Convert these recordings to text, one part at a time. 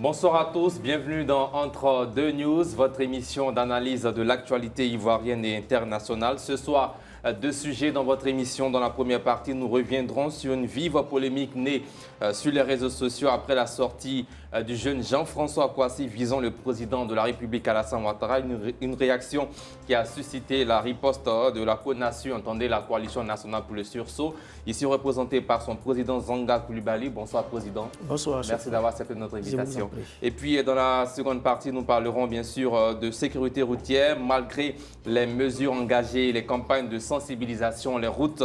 Bonsoir à tous, bienvenue dans Entre deux News, votre émission d'analyse de l'actualité ivoirienne et internationale. Ce soir, deux sujets dans votre émission. Dans la première partie, nous reviendrons sur une vive polémique née sur les réseaux sociaux après la sortie du jeune Jean-François Kouassi visant le président de la République Alassane Ouattara. Une réaction qui a suscité la riposte de la CONASU, entendez la Coalition nationale pour le sursaut, ici représentée par son président Zanga Coulibaly. Bonsoir président. Bonsoir. Merci d'avoir accepté notre invitation. Et puis dans la seconde partie, nous parlerons bien sûr de sécurité routière. Malgré les mesures engagées et les campagnes de sensibilisation, les routes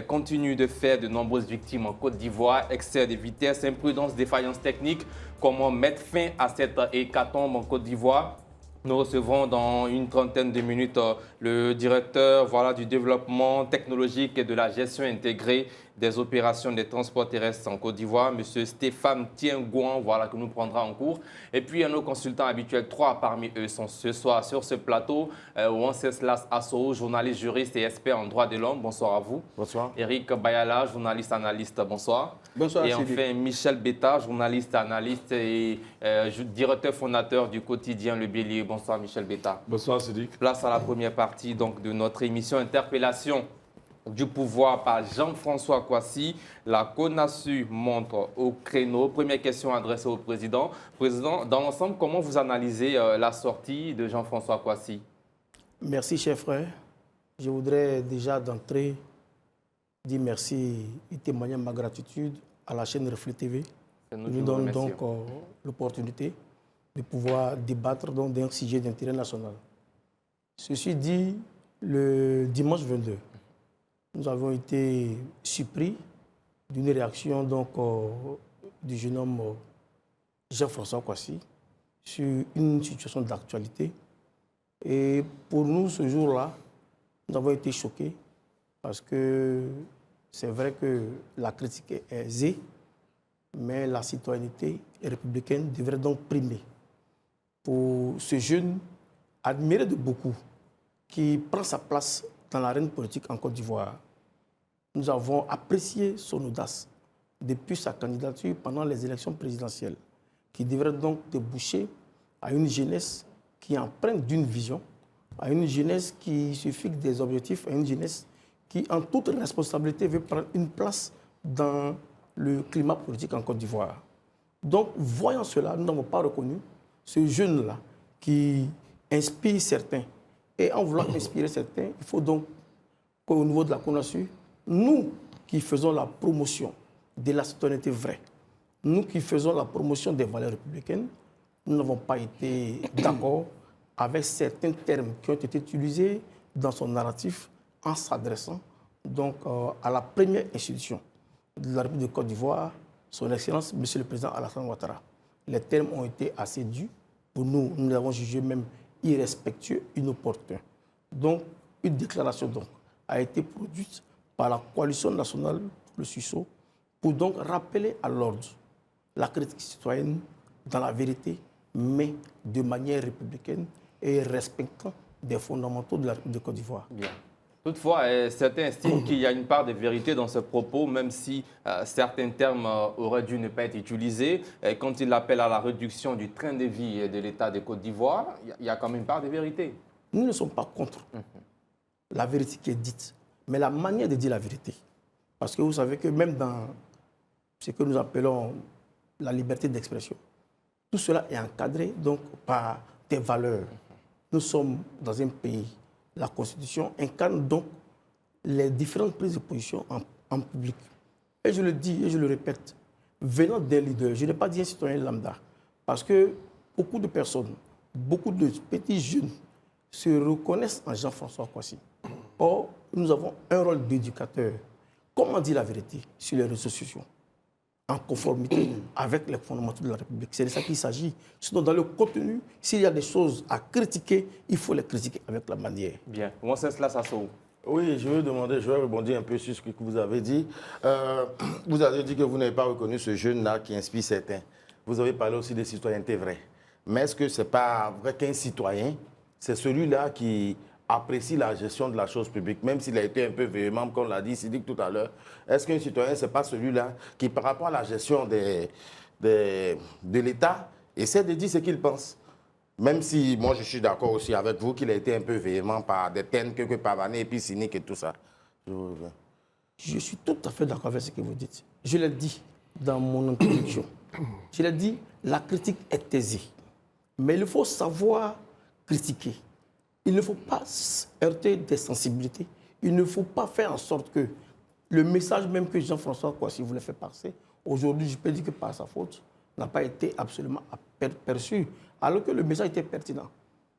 continuent de faire de nombreuses victimes en Côte d'Ivoire. Excès de vitesse, imprudence, défaillance technique. Comment mettre fin à cette hécatombe en Côte d'Ivoire? Nous recevrons dans une trentaine de minutes le directeur du développement technologique et de la gestion intégrée des opérations des transports terrestres en Côte d'Ivoire, M. Stéphane Tiengouan, que nous prendra en cours. Et puis, nos consultants habituels, trois parmi eux sont ce soir sur ce plateau. Wenceslas Assou, journaliste, juriste et expert en droit de l'homme. Bonsoir à vous. Bonsoir. Eric Bayala, journaliste, analyste. Bonsoir. Bonsoir. Et enfin, Michel Beta, journaliste, analyste et directeur fondateur du quotidien Le Bélier. Bonsoir, Michel Beta. Bonsoir, Cédric. Place à la première partie donc, de notre émission Interpellation du pouvoir par Jean-François Kouassi. La CONASU montre au créneau. Première question adressée au président. Président, dans l'ensemble, comment vous analysez la sortie de Jean-François Kouassi? Merci, cher frère. Je voudrais déjà d'entrée dire merci et témoigner ma gratitude à la chaîne Reflet TV. Nous donne donc l'opportunité de pouvoir débattre d'un sujet d'intérêt national. Ceci dit, le dimanche 22, nous avons été surpris d'une réaction du jeune homme Jean-François Kouassi sur une situation d'actualité. Et pour nous, ce jour-là, nous avons été choqués parce que c'est vrai que la critique est aisée, mais la citoyenneté républicaine devrait donc primer pour ce jeune admiré de beaucoup qui prend sa place dans l'arène politique en Côte d'Ivoire. Nous avons apprécié son audace depuis sa candidature pendant les élections présidentielles, qui devrait donc déboucher à une jeunesse qui emprunte d'une vision, à une jeunesse qui se fixe des objectifs, à une jeunesse qui, en toute responsabilité, veut prendre une place dans le climat politique en Côte d'Ivoire. Donc, voyant cela, nous n'avons pas reconnu ce jeune-là qui inspire certains. Et en voulant inspirer certains, il faut donc qu'au niveau de la CONASU, nous qui faisons la promotion de la citoyenneté vraie, nous qui faisons la promotion des valeurs républicaines, nous n'avons pas été d'accord avec certains termes qui ont été utilisés dans son narratif en s'adressant donc à la première institution de la République de Côte d'Ivoire, son Excellence, Monsieur le Président Alassane Ouattara. Les termes ont été assez durs. Pour nous, nous l'avons jugé même irrespectueux, inopportun. Donc, une déclaration a été produite par la Coalition nationale pour le sursaut pour donc rappeler à l'ordre la critique citoyenne dans la vérité, mais de manière républicaine et respectant des fondamentaux de la République de Côte d'Ivoire. Bien. Toutefois, certains estiment qu'il y a une part de vérité dans ce propos, même si certains termes auraient dû ne pas être utilisés. Quand il appelle à la réduction du train de vie de l'État de Côte d'Ivoire, il y a quand même une part de vérité. Nous ne sommes pas contre la vérité qui est dite, mais la manière de dire la vérité. Parce que vous savez que même dans ce que nous appelons la liberté d'expression, tout cela est encadré donc par des valeurs. Nous sommes dans un pays. La Constitution incarne donc les différentes prises de position en public. Et je le dis et je le répète, venant d'un leader, je n'ai pas dit un citoyen lambda, parce que beaucoup de personnes, beaucoup de petits jeunes se reconnaissent en Jean-François Kouassi. Or, nous avons un rôle d'éducateur. Comment dire la vérité sur les réseaux sociaux? En conformité avec les fondamentaux de la République. C'est de ça qu'il s'agit. Sinon, dans le contenu, s'il y a des choses à critiquer, il faut les critiquer avec la manière. Bien. Comment c'est cela, Sassou? Oui, je vais rebondir un peu sur ce que vous avez dit. Vous avez dit que vous n'avez pas reconnu ce jeune-là qui inspire certains. Vous avez parlé aussi de citoyenneté vraie. Mais est-ce que ce n'est pas vrai qu'un citoyen, c'est celui-là qui apprécie la gestion de la chose publique, même s'il a été un peu véhément, comme l'a dit Sidik tout à l'heure? Est-ce qu'un citoyen, ce n'est pas celui-là qui, par rapport à la gestion de l'État, essaie de dire ce qu'il pense. Même si moi je suis d'accord aussi avec vous qu'il a été un peu véhément par des thèmes que pavané et puis cynique et tout ça. Je suis tout à fait d'accord avec ce que vous dites. Je l'ai dit dans mon introduction. Je l'ai dit, la critique est aisée. Mais il faut savoir critiquer. Il ne faut pas heurter des sensibilités. Il ne faut pas faire en sorte que le message même que Jean-François Kouassi voulait faire passer, aujourd'hui, je peux dire que par sa faute, n'a pas été absolument perçu, alors que le message était pertinent.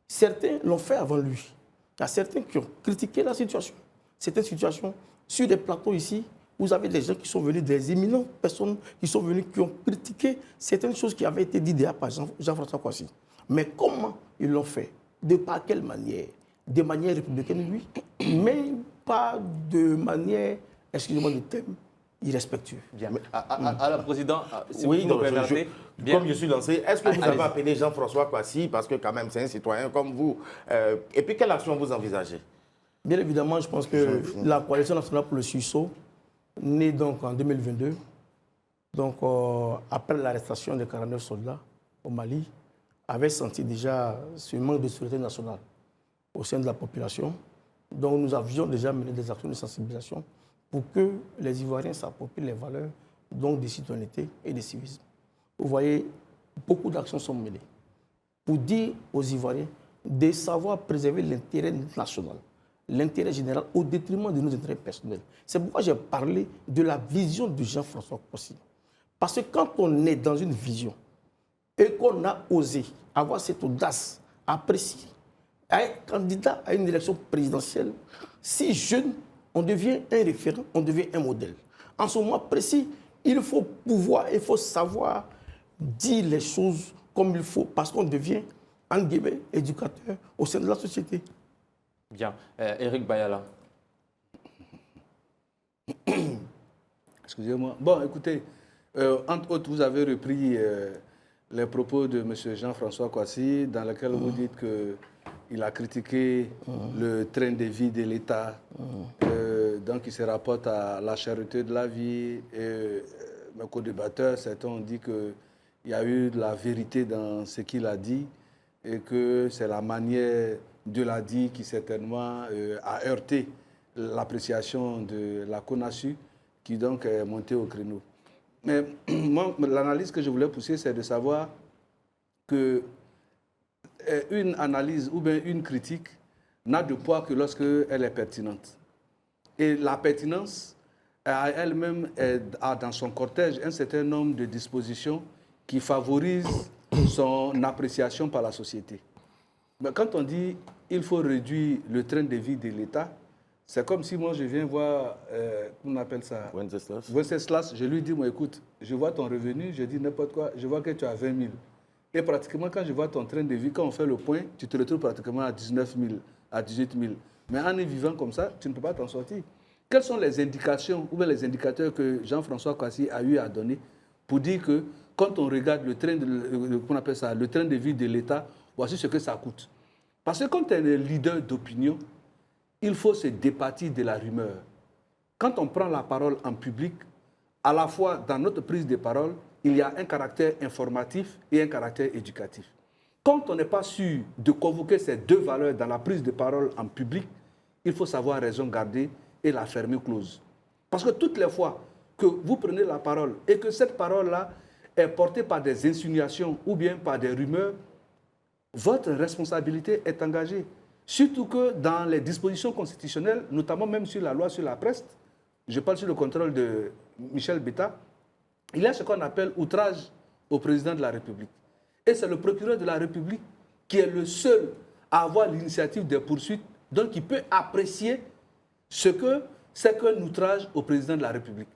Certains l'ont fait avant lui. Il y a certains qui ont critiqué la situation. C'était une situation sur des plateaux ici. Vous avez des gens qui sont venus, des éminentes personnes qui sont venues, qui ont critiqué certaines choses qui avaient été dites déjà par Jean-François Kouassi. Mais comment ils l'ont fait? De par quelle manière? De manière républicaine, oui, mais pas de manière, excusez-moi le thème, irrespectueux. Bien. Alors, Président, si oui, vous me permettez... Comme je suis lancé, est-ce que vous avez appelé Jean-François Kouassi, parce que quand même c'est un citoyen comme vous, et puis quelle action vous envisagez? Bien évidemment, je pense que la Coalition nationale pour le sursaut, née donc en 2022, donc après l'arrestation de 49 soldats au Mali, avait senti déjà ce manque de sécurité nationale au sein de la population. Donc nous avions déjà mené des actions de sensibilisation pour que les Ivoiriens s'approprient les valeurs donc de citoyenneté et de civisme. Vous voyez, beaucoup d'actions sont menées pour dire aux Ivoiriens de savoir préserver l'intérêt national, l'intérêt général au détriment de nos intérêts personnels. C'est pourquoi j'ai parlé de la vision de Jean-François Kouassi. Parce que quand on est dans une vision et qu'on a osé avoir cette audace, apprécier, à être candidat à une élection présidentielle, si jeune, on devient un référent, on devient un modèle. En ce moment précis, il faut pouvoir, il faut savoir dire les choses comme il faut, parce qu'on devient, en guillemets, éducateur au sein de la société. Bien. Éric Bayala. Excusez-moi. Bon, écoutez, entre autres, vous avez repris les propos de M. Jean-François Kouassi, dans lesquels vous dites qu'il a critiqué le train de vie de l'État, donc il se rapporte à la cherté de la vie. Et mes co-débatteurs, certains ont dit qu'il y a eu de la vérité dans ce qu'il a dit et que c'est la manière de l'a dit qui certainement a heurté l'appréciation de la CONASU qui donc est montée au créneau. Mais moi, l'analyse que je voulais pousser, c'est de savoir que une analyse ou bien une critique n'a de poids que lorsqu'elle est pertinente. Et la pertinence, elle-même, a dans son cortège un certain nombre de dispositions qui favorisent son appréciation par la société. Mais quand on dit qu'il faut réduire le train de vie de l'État, c'est comme si moi je viens voir, comment on appelle ça, Wenceslas, je lui dis, moi écoute, je vois ton revenu, je dis n'importe quoi, je vois que tu as 20 000. Et pratiquement quand je vois ton train de vie, quand on fait le point, tu te retrouves pratiquement à 19 000, à 18 000. Mais en y vivant comme ça, tu ne peux pas t'en sortir. Quelles sont les indications ou bien les indicateurs que Jean-François Kouassi a eu à donner pour dire que quand on regarde le train le train de vie de l'État, voici ce que ça coûte. Parce que quand tu es un leader d'opinion, il faut se départir de la rumeur. Quand on prend la parole en public, à la fois dans notre prise de parole, il y a un caractère informatif et un caractère éducatif. Quand on n'est pas sûr de convoquer ces deux valeurs dans la prise de parole en public, il faut savoir raison garder et la fermer close. Parce que toutes les fois que vous prenez la parole et que cette parole-là est portée par des insinuations ou bien par des rumeurs, votre responsabilité est engagée. Surtout que dans les dispositions constitutionnelles, notamment même sur la loi sur la presse, je parle sur le contrôle de Michel Betta, il y a ce qu'on appelle outrage au président de la République. Et c'est le procureur de la République qui est le seul à avoir l'initiative des poursuites, donc qui peut apprécier ce que c'est qu'un outrage au président de la République.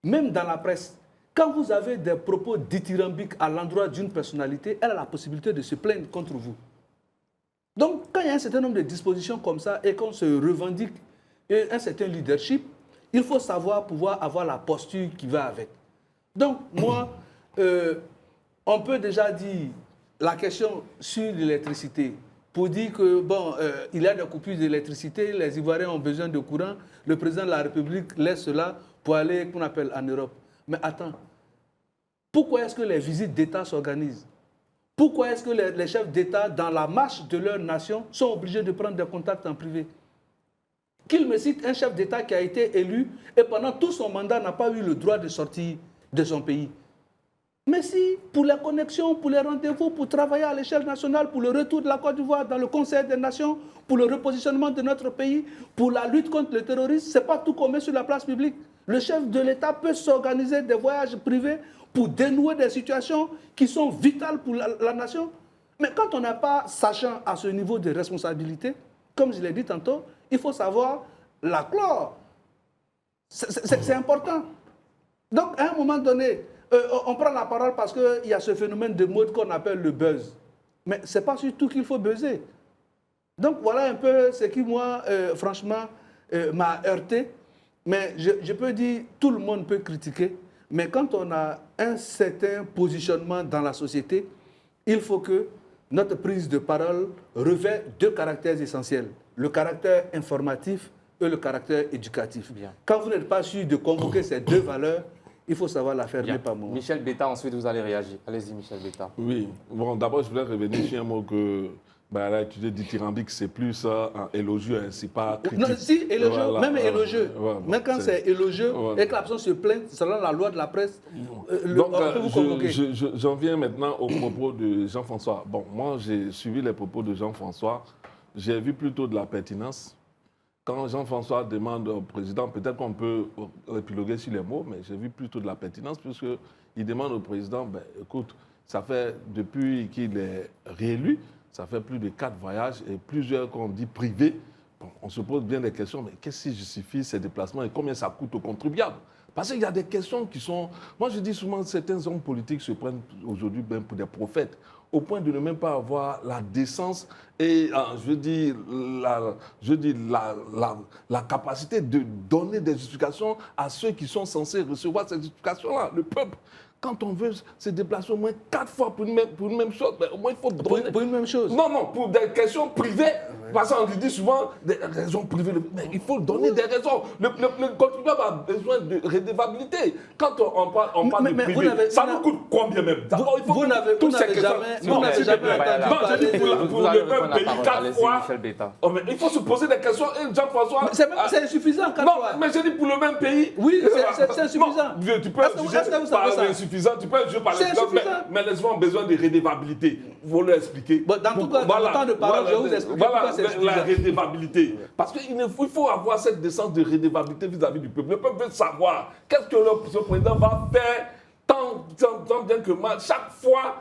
Même dans la presse, quand vous avez des propos dithyrambiques à l'endroit d'une personnalité, elle a la possibilité de se plaindre contre vous. Donc, quand il y a un certain nombre de dispositions comme ça et qu'on se revendique un certain leadership, il faut savoir pouvoir avoir la posture qui va avec. Donc, moi, on peut déjà dire la question sur l'électricité pour dire que, bon, il y a des coupures d'électricité, les Ivoiriens ont besoin de courant, le président de la République laisse cela pour aller, qu'on appelle, en Europe. Mais attends, pourquoi est-ce que les visites d'État s'organisent? Pourquoi est-ce que les chefs d'État, dans la marche de leur nation, sont obligés de prendre des contacts en privé? Qu'il me cite un chef d'État qui a été élu et pendant tout son mandat n'a pas eu le droit de sortir de son pays. Mais si, pour les connexions, pour les rendez-vous, pour travailler à l'échelle nationale, pour le retour de la Côte d'Ivoire dans le Conseil des Nations, pour le repositionnement de notre pays, pour la lutte contre le terrorisme, ce n'est pas tout qu'on met sur la place publique. Le chef de l'État peut s'organiser des voyages privés pour dénouer des situations qui sont vitales pour la nation. Mais quand on n'a pas, sachant à ce niveau de responsabilité, comme je l'ai dit tantôt, il faut savoir la clore. C'est important. Donc, à un moment donné, on prend la parole parce qu'il y a ce phénomène de mode qu'on appelle le buzz. Mais ce n'est pas surtout qu'il faut buzzer. Donc, voilà un peu ce qui, moi, franchement, m'a heurté. Mais je peux dire, tout le monde peut critiquer. Mais quand on a un certain positionnement dans la société, il faut que notre prise de parole revêt deux caractères essentiels. Le caractère informatif et le caractère éducatif. Bien. Quand vous n'êtes pas sûr de convoquer ces deux valeurs, il faut savoir la fermer par moment. Michel Betta, ensuite vous allez réagir. Allez-y, Michel Betta. Oui, bon, d'abord je voulais revenir sur un mot que l'étude dithyrambique, c'est plus un élogieux, c'est pas critique. Non, si, élogieux, voilà, même élogieux. Voilà, même quand c'est élogieux, voilà. Et que la personne se plaint, selon la loi de la presse, donc, on peut vous convoquer. J'en viens maintenant au propos de Jean-François. Bon, moi, j'ai suivi les propos de Jean-François. J'ai vu plutôt de la pertinence. Quand Jean-François demande au président, peut-être qu'on peut épiloguer sur les mots, mais j'ai vu plutôt de la pertinence, puisqu'il demande au président, ben, écoute, ça fait, depuis qu'il est réélu, ça fait plus de 4 voyages et plusieurs qu'on dit privés. Bon, on se pose bien des questions, mais qu'est-ce qui justifie ces déplacements et combien ça coûte aux contribuables? Parce qu'il y a des questions qui sont... Moi, je dis souvent que certains hommes politiques se prennent aujourd'hui bien pour des prophètes, au point de ne même pas avoir la décence et, la capacité de donner des justifications à ceux qui sont censés recevoir ces justifications-là, le peuple. Quand on veut se déplacer au moins 4 fois pour une même chose, ben, au moins il faut donner... Pour une même chose? Non, pour des questions privées. Parce qu'on dit souvent des raisons privées. Mais il faut donner des raisons. Le contribuable a besoin de redevabilité. Quand on parle de privé, ça nous coûte combien même? Vous n'avez jamais entendu pour le même pays 4 fois. Il faut se poser des questions. Et Jean-François... C'est insuffisant 4 fois. Non, mais je dis pour le même pays... Oui, c'est insuffisant. Tu peux juger par l'insuffisant, tu peux juger par l'exemple, mais les gens ont besoin de redevabilité. Il faut leur expliquer. Dans tout cas, dans le temps de parole, je vais vous expliquer pourquoi c'est la redevabilité. Parce qu'il faut avoir cette décence de redevabilité vis-à-vis du peuple. Le peuple veut savoir qu'est-ce que ce président va faire tant bien que mal, chaque fois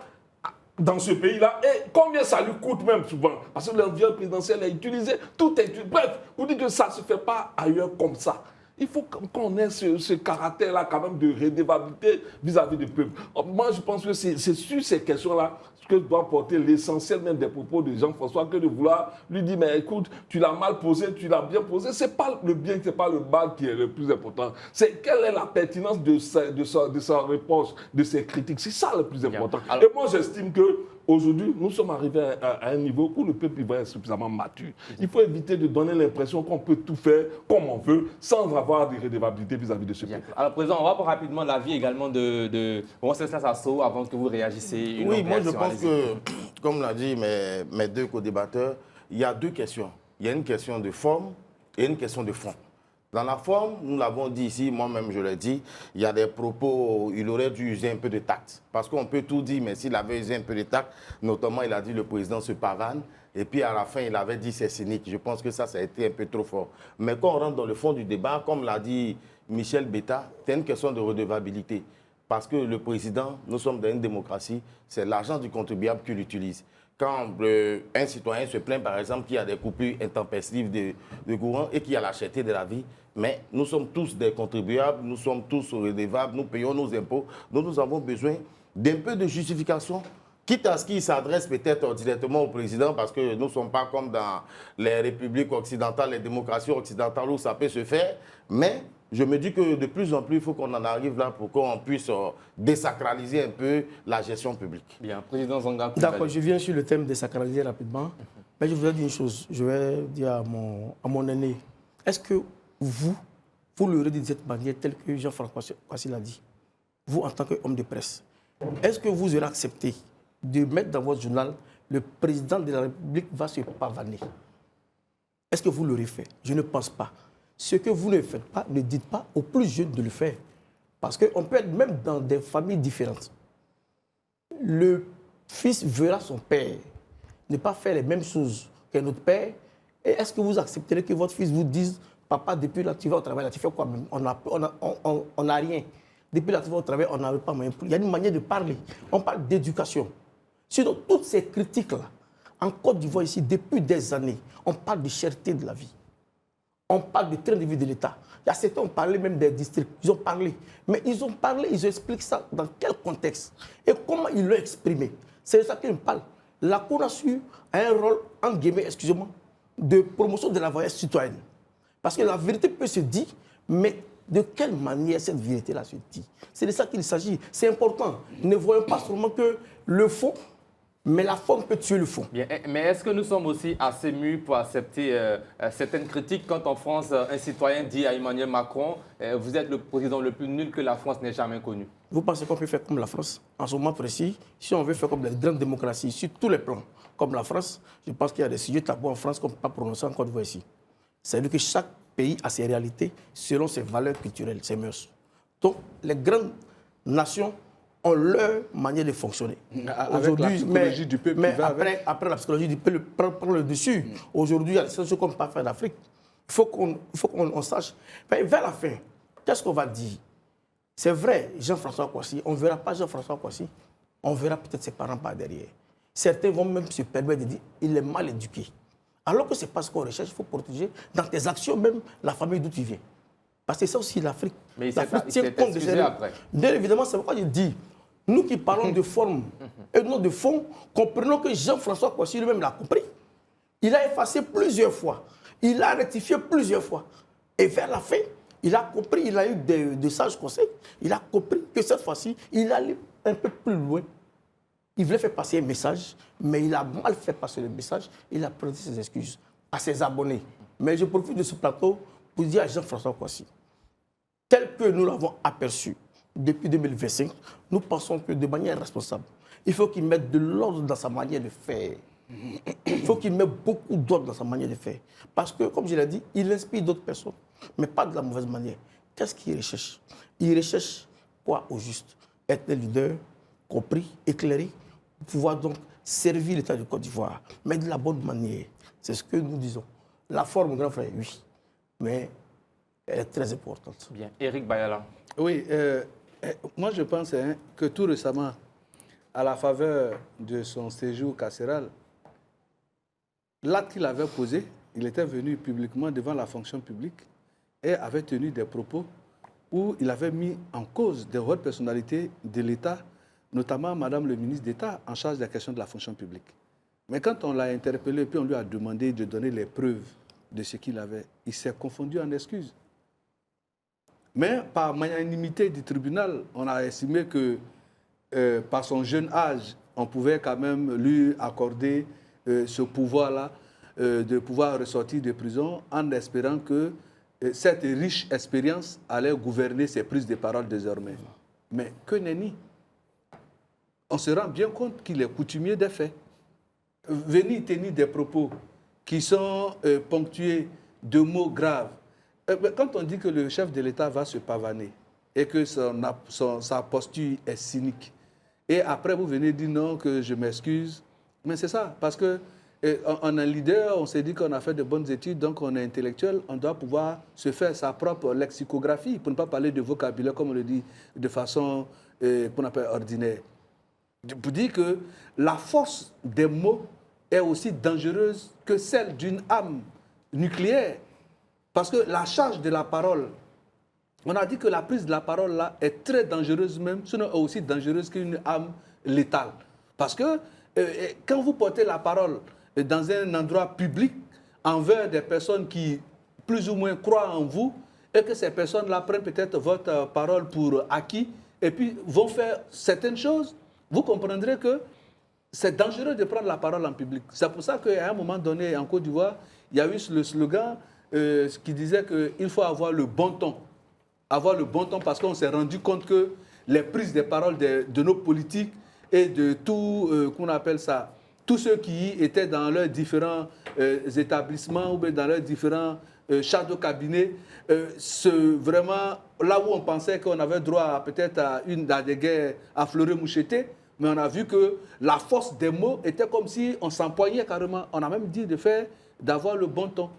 dans ce pays-là, et combien ça lui coûte même souvent. Parce que l'environnement présidentiel est utilisé, tout est utilisé. Bref, vous dites que ça ne se fait pas ailleurs comme ça. Il faut qu'on ait ce caractère-là quand même de redevabilité vis-à-vis du peuple. Moi, je pense que c'est sur ces questions-là que doit porter l'essentiel même des propos de Jean-François, que de vouloir lui dire, mais écoute, tu l'as mal posé, tu l'as bien posé. Ce n'est pas le bien, ce n'est pas le mal qui est le plus important. C'est quelle est la pertinence de sa réponse, de ses critiques. C'est ça le plus important. Alors, et moi, j'estime que aujourd'hui, nous sommes arrivés à un niveau où le peuple va être suffisamment mature. Il faut éviter de donner l'impression qu'on peut tout faire comme on veut, sans avoir de redevabilité vis-à-vis de ce peuple. Alors, Président, on va prendre rapidement l'avis également de Wenceslas Sasso avant que vous réagissiez. Oui, moi je pense que, comme l'a dit mes deux co-débatteurs, il y a deux questions. Il y a une question de forme et une question de fond. Dans la forme, nous l'avons dit ici, moi-même je l'ai dit, il y a des propos, il aurait dû user un peu de tact. Parce qu'on peut tout dire, mais s'il avait usé un peu de tact, notamment il a dit le président se pavane, et puis à la fin il avait dit c'est cynique. Je pense que ça a été un peu trop fort. Mais quand on rentre dans le fond du débat, comme l'a dit Michel Betta, c'est une question de redevabilité. Parce que le président, nous sommes dans une démocratie, c'est l'argent du contribuable qu'il utilise. Quand un citoyen se plaint, par exemple, qu'il y a des coupures intempestives de courant et qu'il y a la cherté de la vie, mais nous sommes tous des contribuables, nous sommes tous redevables, nous payons nos impôts, donc nous avons besoin d'un peu de justification, quitte à ce qu'il s'adresse peut-être directement au président, parce que nous ne sommes pas comme dans les républiques occidentales, les démocraties occidentales où ça peut se faire, mais je me dis que de plus en plus, il faut qu'on en arrive là pour qu'on puisse désacraliser un peu la gestion publique. Bien, Président Zanga. D'accord, je viens sur le thème désacraliser rapidement. Mais je voudrais dire une chose. Je vais dire à mon aîné, est-ce que vous le redisez de cette manière telle que Jean-François Kwasi l'a dit, vous en tant qu'homme de presse, est-ce que vous aurez accepté de mettre dans votre journal le président de la République va se pavaner. Est-ce que vous l'aurez fait? Je ne pense pas. Ce que vous ne faites pas, ne dites pas aux plus jeunes de le faire. Parce qu'on peut être même dans des familles différentes. Le fils verra son père ne pas faire les mêmes choses que notre père. Et est-ce que vous accepterez que votre fils vous dise, papa, depuis là, tu vas au travail, là, tu fais quoi même? On n'a rien. Depuis là, tu vas au travail, on n'avait pas moyen. Il y a une manière de parler. On parle d'éducation. Sinon, toutes ces critiques-là, en Côte d'Ivoire, ici, depuis des années, on parle de cherté de la vie. On parle du train de vie de l'État. Il y a certains qui ont parlé même des districts. Ils ont parlé. Mais ils ont parlé, ils expliquent ça dans quel contexte et comment ils l'ont exprimé. C'est de ça qu'ils me parlent. La Cour a su un rôle, en guillemets, excusez-moi, de promotion de la voyage citoyenne. Parce que la vérité peut se dire, mais de quelle manière cette vérité-là se dit? C'est de ça qu'il s'agit. C'est important. Ne voyons pas seulement que le fond, mais la forme peut tuer le fond. Bien, mais est-ce que nous sommes aussi assez mûrs pour accepter certaines critiques quand en France, un citoyen dit à Emmanuel Macron, vous êtes le président le plus nul que la France n'ait jamais connu? Vous pensez qu'on peut faire comme la France? En ce moment précis, si on veut faire comme les grandes démocraties sur tous les plans, comme la France, je pense qu'il y a des sujets tabous en France qu'on ne peut pas prononcer en Côte d'Ivoire ici. C'est-à-dire que chaque pays a ses réalités selon ses valeurs culturelles, ses mœurs. Donc, les grandes nations ont leur manière de fonctionner. Avec la psychologie du peuple. Mais après la psychologie du peuple prend le dessus. Aujourd'hui, il y a des choses qu'on ne peut pas faire d'Afrique. Il faut qu'on sache. Mais vers la fin, qu'est-ce qu'on va dire? C'est vrai, Jean-François Kouassi, on ne verra pas Jean-François Kouassi, on verra peut-être ses parents par derrière. Certains vont même se permettre de dire qu'il est mal éduqué. Alors que ce n'est pas ce qu'on recherche, il faut protéger dans tes actions même la famille d'où tu viens. Parce que c'est ça aussi l'Afrique. Mais l'Afrique tient compte de ces après. Bien évidemment, c'est pourquoi je dis, nous qui parlons de forme et non de fond, comprenons que Jean-François Kouassi lui-même l'a compris. Il a effacé plusieurs fois. Il a rectifié plusieurs fois. Et vers la fin, il a compris, il a eu de sages conseils. Il a compris que cette fois-ci, il allait un peu plus loin. Il voulait faire passer un message, mais il a mal fait passer le message. Il a présenté ses excuses à ses abonnés. Mais je profite de ce plateau pour dire à Jean-François Kouassi, tel que nous l'avons aperçu depuis 2025, nous pensons que de manière responsable, il faut qu'il mette de l'ordre dans sa manière de faire. Il faut qu'il mette beaucoup d'ordre dans sa manière de faire. Parce que, comme je l'ai dit, il inspire d'autres personnes, mais pas de la mauvaise manière. Qu'est-ce qu'il recherche? Il recherche quoi au juste? Être un leader compris, éclairé, pour pouvoir donc servir l'État de Côte d'Ivoire, mais de la bonne manière. C'est ce que nous disons. La forme, grand frère, oui, mais elle est très importante. Bien. Éric Bayala. Oui, moi je pense que tout récemment, à la faveur de son séjour carcéral, l'acte qu'il avait posé, il était venu publiquement devant la fonction publique et avait tenu des propos où il avait mis en cause des hautes personnalités de l'État, notamment Madame le ministre d'État en charge de la question de la fonction publique. Mais quand on l'a interpellé, puis on lui a demandé de donner les preuves de ce qu'il avait, il s'est confondu en excuses. Mais par magnanimité du tribunal, on a estimé que par son jeune âge, on pouvait quand même lui accorder ce pouvoir-là de pouvoir ressortir de prison en espérant que cette riche expérience allait gouverner ses prises de parole désormais. Mais que nenni! On se rend bien compte qu'il est coutumier des faits. Venir tenir des propos qui sont ponctués de mots graves. Quand on dit que le chef de l'État va se pavaner et que sa posture est cynique, et après vous venez dire non, que je m'excuse, mais c'est ça, parce qu'on est un leader, on s'est dit qu'on a fait de bonnes études, donc on est intellectuel, on doit pouvoir se faire sa propre lexicographie, pour ne pas parler de vocabulaire, comme on le dit, de façon qu'on appelle ordinaire. Pour dire que la force des mots est aussi dangereuse que celle d'une arme nucléaire. Parce que la charge de la parole, on a dit que la prise de la parole là est très dangereuse même, sinon aussi dangereuse qu'une arme létale. Parce que quand vous portez la parole dans un endroit public envers des personnes qui plus ou moins croient en vous et que ces personnes-là prennent peut-être votre parole pour acquis et puis vont faire certaines choses, vous comprendrez que c'est dangereux de prendre la parole en public. C'est pour ça qu'à un moment donné, en Côte d'Ivoire, il y a eu le slogan qui disait qu'il faut avoir le bon ton. Avoir le bon ton parce qu'on s'est rendu compte que les prises de parole de nos politiques et de tout, qu'on appelle ça, tous ceux qui étaient dans leurs différents établissements ou bien dans leurs différents chats de cabinet, vraiment, là où on pensait qu'on avait droit peut-être à des guerres à fleurer moucheté, mais on a vu que la force des mots était comme si on s'empoignait carrément. On a même dit d'avoir le bon ton.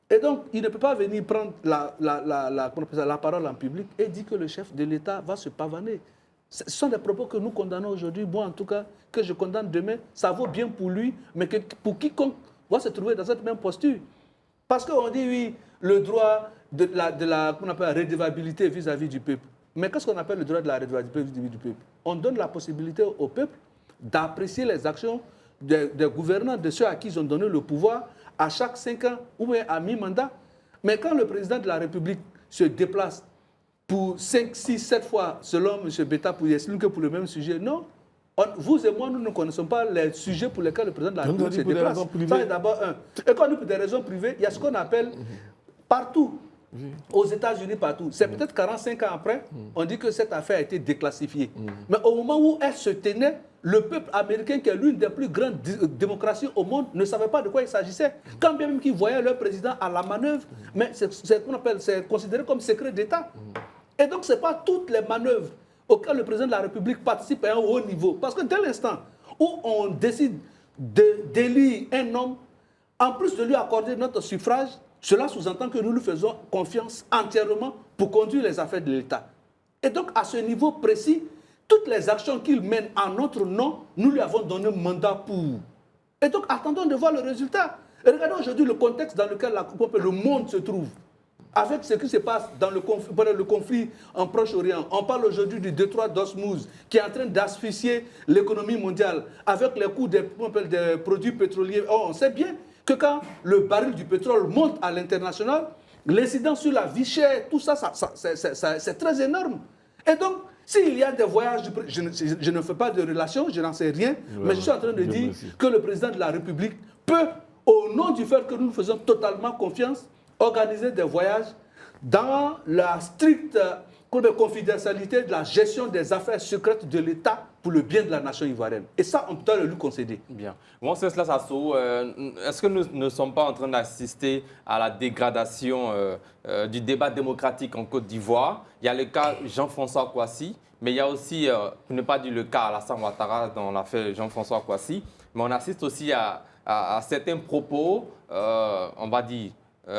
Et donc, il ne peut pas venir prendre la parole en public et dire que le chef de l'État va se pavaner. Ce sont des propos que nous condamnons aujourd'hui. Moi, en tout cas, que je condamne demain. Ça vaut bien pour lui, mais pour quiconque va se trouver dans cette même posture. Parce qu'on dit, oui, le droit de qu'on appelle la redevabilité vis-à-vis du peuple. Mais qu'est-ce qu'on appelle le droit de la redevabilité vis-à-vis du peuple? On donne la possibilité au peuple d'apprécier les actions des gouvernants, de ceux à qui ils ont donné le pouvoir, à chaque 5 ans ou bien à mi-mandat. Mais quand le président de la République se déplace pour 5, 6, 7 fois, selon M. Betta, pour expliquer pour le même sujet, non. Vous et moi, nous ne connaissons pas les sujets pour lesquels le président de la République se déplace. Ça est d'abord un. Et quand on dit pour des raisons privées, il y a ce qu'on appelle partout. Aux États-Unis, partout. C'est peut-être 45 ans après, on dit que cette affaire a été déclassifiée. Mais au moment où elle se tenait, le peuple américain, qui est l'une des plus grandes démocraties au monde, ne savait pas de quoi il s'agissait. Quand bien même qu'ils voyaient leur président à la manœuvre, mais c'est considéré comme secret d'État. Et donc, ce n'est pas toutes les manœuvres auxquelles le président de la République participe à un haut niveau. Parce que dès l'instant où on décide d'élire un homme, en plus de lui accorder notre suffrage, cela sous-entend que nous lui faisons confiance entièrement pour conduire les affaires de l'État. Et donc, à ce niveau précis, toutes les actions qu'il mène en notre nom, nous lui avons donné mandat pour. Et donc, attendons de voir le résultat. Et regardons aujourd'hui le contexte dans lequel le monde se trouve. Avec ce qui se passe dans le conflit en Proche-Orient. On parle aujourd'hui du détroit d'Osmuz qui est en train d'asphyxier l'économie mondiale avec les coûts des produits pétroliers. Oh, on sait bien que quand le baril du pétrole monte à l'international, l'incidence sur la vie chère, tout ça, c'est très énorme. Et donc, s'il y a des voyages, je ne fais pas de relation, je n'en sais rien, mais je suis en train de dire que le président de la République peut, au nom du fait que nous nous faisons totalement confiance, organiser des voyages dans la stricte confidentialité de la gestion des affaires secrètes de l'État pour le bien de la nation ivoirienne. Et ça, on peut le lui concéder. Bien. Bon, c'est cela, Sassou. Est-ce que nous ne sommes pas en train d'assister à la dégradation du débat démocratique en Côte d'Ivoire? Il y a le cas Jean-François Kouassi, mais il y a aussi, pour ne pas dire le cas Alassane Ouattara dans l'affaire Jean-François Kouassi, mais on assiste aussi à certains propos, on va dire,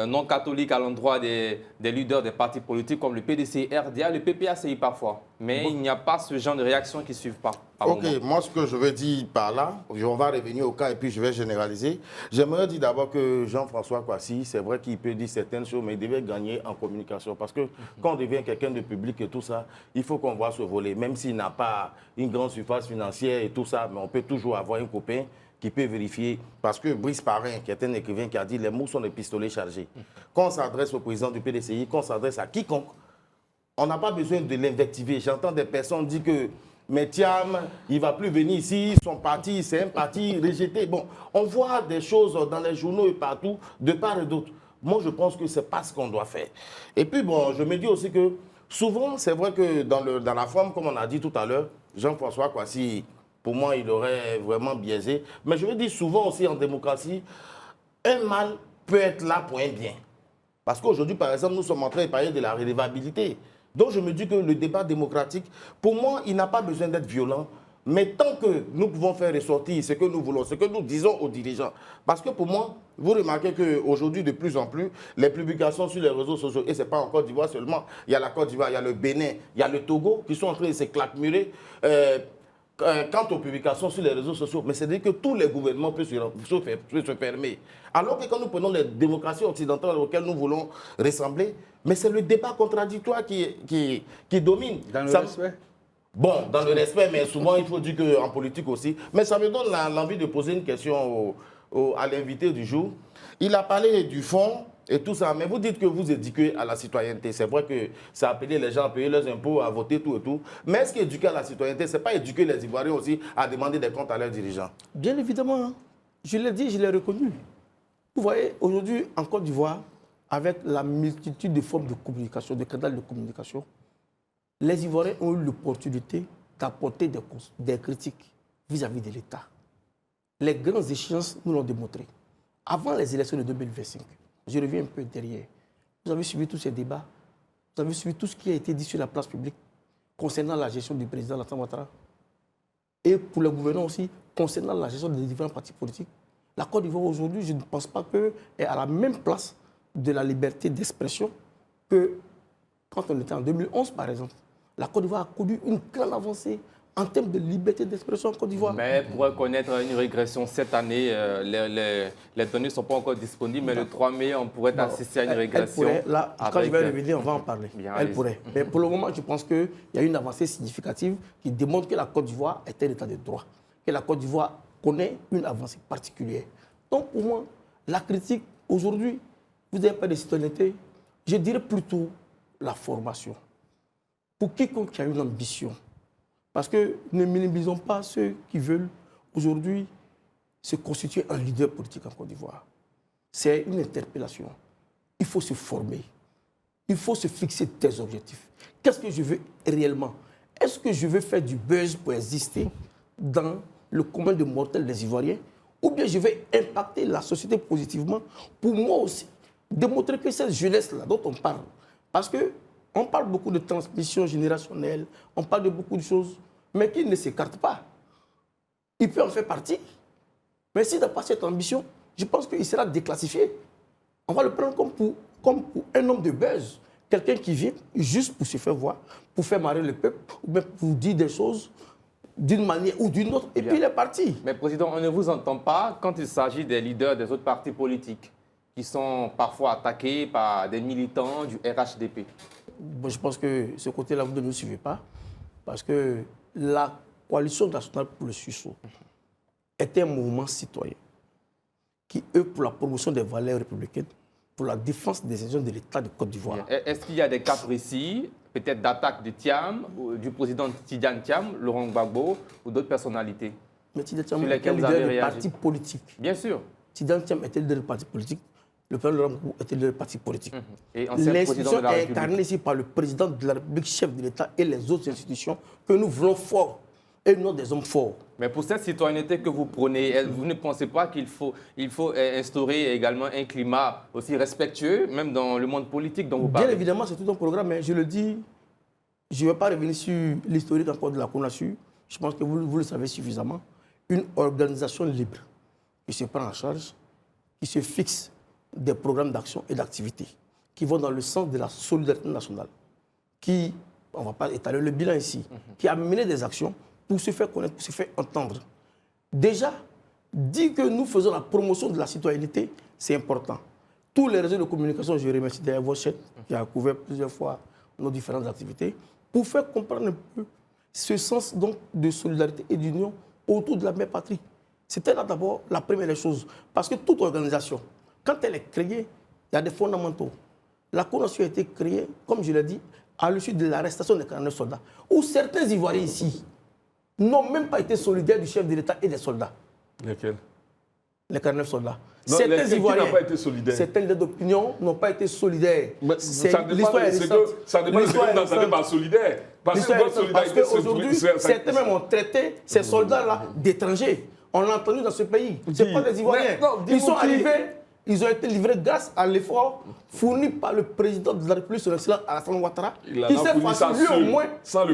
non catholiques à l'endroit des leaders des partis politiques comme le PDC, RDA, le PPACI parfois. Mais il n'y a pas ce genre de réactions qui ne suivent pas. Ok, moi ce que je veux dire par là, on va revenir au cas et puis je vais généraliser. J'aimerais dire d'abord que Jean-François Kouassi, c'est vrai qu'il peut dire certaines choses, mais il devait gagner en communication. Parce que quand on devient quelqu'un de public et tout ça, il faut qu'on voit ce volet. Même s'il n'a pas une grande surface financière et tout ça, mais on peut toujours avoir un copain qui peut vérifier, parce que Brice Parrain, qui est un écrivain qui a dit les mots sont des pistolets chargés. Quand on s'adresse au président du PDCI, quand on s'adresse à quiconque, on n'a pas besoin de l'invectiver. J'entends des personnes dire que mais Thiam, il ne va plus venir ici, son parti, c'est un parti rejeté. Bon, on voit des choses dans les journaux et partout, de part et d'autre. Moi, je pense que ce n'est pas ce qu'on doit faire. Et puis, bon, je me dis aussi que souvent, c'est vrai que dans la forme, comme on a dit tout à l'heure, Jean-François Kouassi, pour moi, il aurait vraiment biaisé. Mais je veux dire, souvent aussi en démocratie, un mal peut être là pour un bien. Parce qu'aujourd'hui, par exemple, nous sommes en train de parler de la redevabilité. Donc, je me dis que le débat démocratique, pour moi, il n'a pas besoin d'être violent. Mais tant que nous pouvons faire ressortir ce que nous voulons, ce que nous disons aux dirigeants. Parce que pour moi, vous remarquez qu'aujourd'hui, de plus en plus, les publications sur les réseaux sociaux, et ce n'est pas en Côte d'Ivoire seulement, il y a la Côte d'Ivoire, il y a le Bénin, il y a le Togo, qui sont en train de se claquemurer. Quant aux publications sur les réseaux sociaux, mais c'est-à-dire que tous les gouvernements peuvent se fermer. Alors que quand nous prenons les démocraties occidentales auxquelles nous voulons ressembler, mais c'est le débat contradictoire qui domine. Dans le respect? Bon, dans le respect, mais souvent il faut dire qu'en politique aussi. Mais ça me donne l'envie de poser une question à l'invité du jour. Il a parlé du fonds et tout ça, mais vous dites que vous éduquez à la citoyenneté. C'est vrai que ça appelait les gens à payer leurs impôts, à voter, tout et tout. Mais est-ce qu'éduquer à la citoyenneté, ce n'est pas éduquer les Ivoiriens aussi à demander des comptes à leurs dirigeants? Bien évidemment. Je l'ai dit, je l'ai reconnu. Vous voyez, aujourd'hui, en Côte d'Ivoire, avec la multitude de formes de communication, de canaux de communication, les Ivoiriens ont eu l'opportunité d'apporter des critiques. vis-à-vis de l'État. Les grandes échéances nous l'ont démontré. Avant les élections de 2025, je reviens un peu derrière. Vous avez suivi tous ces débats, vous avez suivi tout ce qui a été dit sur la place publique concernant la gestion du président Alassane Ouattara. Et pour le gouvernement aussi, concernant la gestion des différents partis politiques. La Côte d'Ivoire aujourd'hui, je ne pense pas qu'elle est à la même place de la liberté d'expression que quand on était en 2011, par exemple. La Côte d'Ivoire a connu une grande avancée en termes de liberté d'expression en Côte d'Ivoire. Mais pour reconnaître une régression cette année, les données ne sont pas encore disponibles, mais le 3 mai, on pourrait assister à une régression. Elle pourrait, là, quand je vais revenir, on va en parler. Bien, elle pourrait. Mais pour le moment, je pense qu'il y a une avancée significative qui démontre que la Côte d'Ivoire est un état de droit, que la Côte d'Ivoire connaît une avancée particulière. Donc pour moi, la critique, aujourd'hui, vous n'avez pas de citoyenneté, je dirais plutôt la formation. Pour quiconque qui a une ambition, parce que ne minimisons pas ceux qui veulent aujourd'hui se constituer un leader politique en Côte d'Ivoire. C'est une interpellation. Il faut se former. Il faut se fixer des objectifs. Qu'est-ce que je veux réellement? Est-ce que je veux faire du buzz pour exister dans le commun de mortels des Ivoiriens? Ou bien je vais impacter la société positivement pour moi aussi démontrer que cette jeunesse-là dont on parle, parce qu'on parle beaucoup de transmission générationnelle, on parle de beaucoup de choses, mais qui ne s'écarte pas. Il peut en faire partie. Mais s'il n'a pas cette ambition, je pense qu'il sera déclassifié. On va le prendre comme pour un homme de buzz. Quelqu'un qui vient juste pour se faire voir, pour faire marrer le peuple, ou même pour dire des choses d'une manière ou d'une autre, et puis il est parti. Mais Président, on ne vous entend pas quand il s'agit des leaders des autres partis politiques qui sont parfois attaqués par des militants du RHDP. Bon, je pense que ce côté-là, vous ne nous suivez pas, parce que la coalition nationale pour le sursaut est un mouvement citoyen qui œuvre pour la promotion des valeurs républicaines, pour la défense des institutions de l'État de Côte d'Ivoire. Est-ce qu'il y a des cas précis, peut-être d'attaque de Thiam, du président Tidjane Thiam, Laurent Gbagbo ou d'autres personnalités? Mais Tidjane Thiam est un leader du parti politique. Bien sûr. Tidjane Thiam était le leader du parti politique. Le président Laurent Gbagbo était le leader du parti politique. Et l'institution est incarnée ici par le président de la République, chef de l'État et les autres institutions que nous voulons forts et non des hommes forts. Mais pour cette citoyenneté que vous prenez, vous ne pensez pas qu'il faut instaurer également un climat aussi respectueux, même dans le monde politique dont vous parlez? Bien évidemment, c'est tout un programme, mais je le dis, je ne vais pas revenir sur l'historique encore de la CONASU. Je pense que vous le savez suffisamment. Une organisation libre qui se prend en charge, qui se fixe des programmes d'action et d'activité qui vont dans le sens de la solidarité nationale, qui, on ne va pas étaler le bilan ici, qui a mené des actions pour se faire connaître, pour se faire entendre. Déjà, dire que nous faisons la promotion de la citoyenneté, c'est important. Tous les réseaux de communication, je remercie d'ailleurs votre chaîne, qui a couvert plusieurs fois nos différentes activités, pour faire comprendre un peu ce sens donc, de solidarité et d'union autour de la même patrie. C'était là d'abord la première des choses. Parce que toute organisation, quand elle est créée, il y a des fondamentaux. La CONASU a été créée, comme je l'ai dit, à l'issue de l'arrestation des 49 soldats, où certains Ivoiriens ici n'ont même pas été solidaires du chef de l'État et des soldats. Lesquels? Les 49 soldats. Non, certains Ivoiriens, pas été solidaires. certains leaders d'opinion n'ont pas été solidaires. L'histoire est récente. Ça dépend de ce que vous entendez par solidaire. Parce qu'aujourd'hui, certains même ont traité ces soldats-là d'étrangers. On l'a entendu dans ce pays. Ce n'est pas des Ivoiriens. Ils sont arrivés, ils ont été livrés grâce à l'effort fourni par le président de la République, son excellence Alassane Ouattara. Qui s'est facile, lui au moins,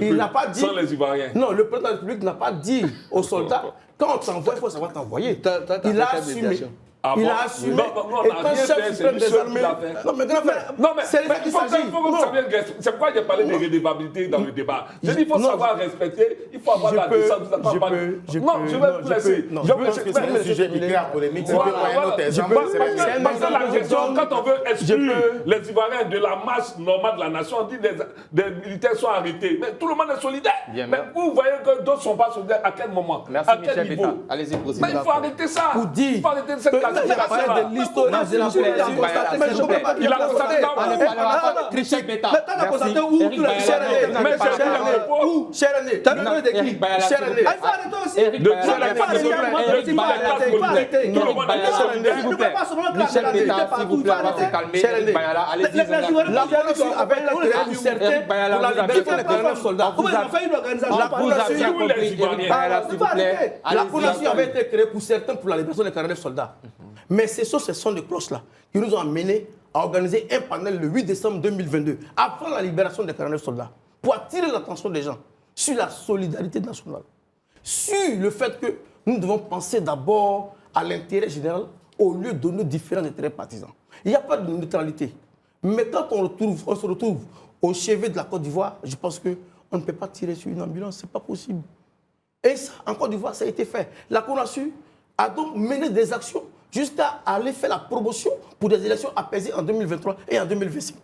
il n'a pas dit. Sans les Ivoiriens. Non, le président de la République n'a pas dit aux soldats, quand on t'envoie, il faut savoir t'envoyer. Il a assumé. Ah il bon? a assumé. Non, et quand chef suprême des armées. Non, mais grand frère, c'est là qu'il s'agit. C'est pourquoi j'ai parlé de redevabilité dans le débat. Je dis qu'il faut savoir respecter, il faut avoir la décence. Non, je vais vous laisser. C'est un sujet hyper polémique. C'est un autre exemple. Parce que la question, quand on veut exclure les Ivoiriens de la marche normale de la nation, on dit des militaires sont arrêtés. Mais tout le monde est solidaire. Mais vous voyez que d'autres ne sont pas solidaires. À quel moment? Merci, Michel Beta. Allez-y, mais il faut arrêter ça. Il faut arrêter cette il a parlé de l'historique de la politique. Il a constaté Michel Beta. Mais t'as constaté où cher année. Cher année. T'as donné des cris. Cher année. Il faut arrêter aussi. il faut arrêter. Michel Bétard, s'il vous plaît, on va se calmer. Bayala, allez-y. La CONASU avait été créée pour certains pour la libération des 49 soldats. Vous avez bien compris, Bayala, s'il vous plaît. La CONASU avait été créée pour certains pour la libération des 49 soldats. Mais ce sont des cloches-là qui nous ont amenés à organiser un panel le 8 décembre 2022, avant la libération des 49 soldats, pour attirer l'attention des gens sur la solidarité nationale, sur le fait que nous devons penser d'abord à l'intérêt général au lieu de nos différents intérêts partisans. Il n'y a pas de neutralité. Mais quand on se retrouve au chevet de la Côte d'Ivoire, je pense qu'on ne peut pas tirer sur une ambulance, ce n'est pas possible. Et ça, en Côte d'Ivoire, ça a été fait. La CONASU a donc mené des actions jusqu'à aller faire la promotion pour des élections apaisées en 2023 et en 2025.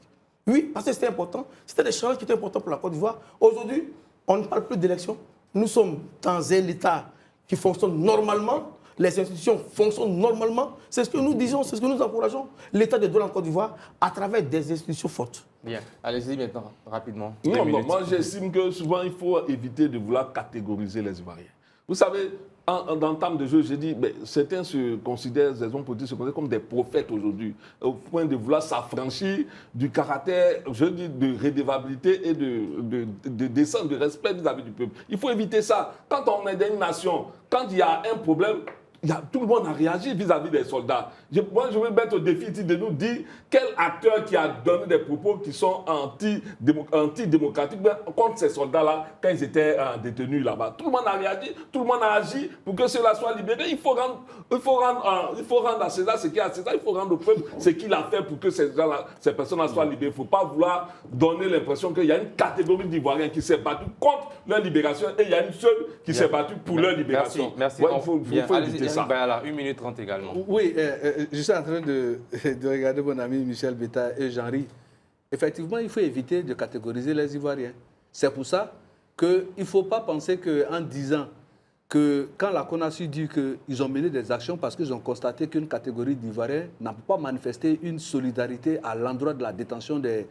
Oui, parce que c'était important. C'était des changements qui étaient importants pour la Côte d'Ivoire. Aujourd'hui, on ne parle plus d'élections. Nous sommes dans un État qui fonctionne normalement. Les institutions fonctionnent normalement. C'est ce que nous disons, c'est ce que nous encourageons. L'État de droit en Côte d'Ivoire à travers des institutions fortes. Bien. Allez-y maintenant, rapidement. Non, moi j'estime que souvent il faut éviter de vouloir catégoriser les Ivoiriens. Vous savez, dans le temps de jeu, j'ai dit, certains se considèrent, les hommes politiques se considèrent comme des prophètes aujourd'hui, au point de vouloir s'affranchir du caractère, je dis, de redevabilité et de décence, de respect vis-à-vis du peuple. Il faut éviter ça. Quand on est dans une nation, quand il y a un problème, tout le monde a réagi vis-à-vis des soldats. Moi, je vais mettre au défi de nous dire quel acteur qui a donné des propos qui sont antidémocratiques contre ces soldats-là quand ils étaient détenus là-bas. Tout le monde a réagi, tout le monde a agi pour que ceux-là soient libérés. Il faut rendre à César ce qu'il y a à César. Il faut rendre au peuple ce qu'il a fait pour que ces personnes-là soient libérées. Il ne faut pas vouloir donner l'impression qu'il y a une catégorie d'Ivoiriens qui s'est battue contre leur libération et il y a une seule qui s'est battue pour leur libération. Merci. Ouais, il faut éviter ça. Bayala, 1 minute 30 également. Oui, je suis en train de regarder mon ami Michel Bétard et Jean-Ry. Effectivement, il faut éviter de catégoriser les Ivoiriens. C'est pour ça qu'il ne faut pas penser qu'en disant que quand la CONASU dit qu'ils ont mené des actions parce qu'ils ont constaté qu'une catégorie d'Ivoiriens n'a pas manifesté une solidarité à l'endroit de la détention des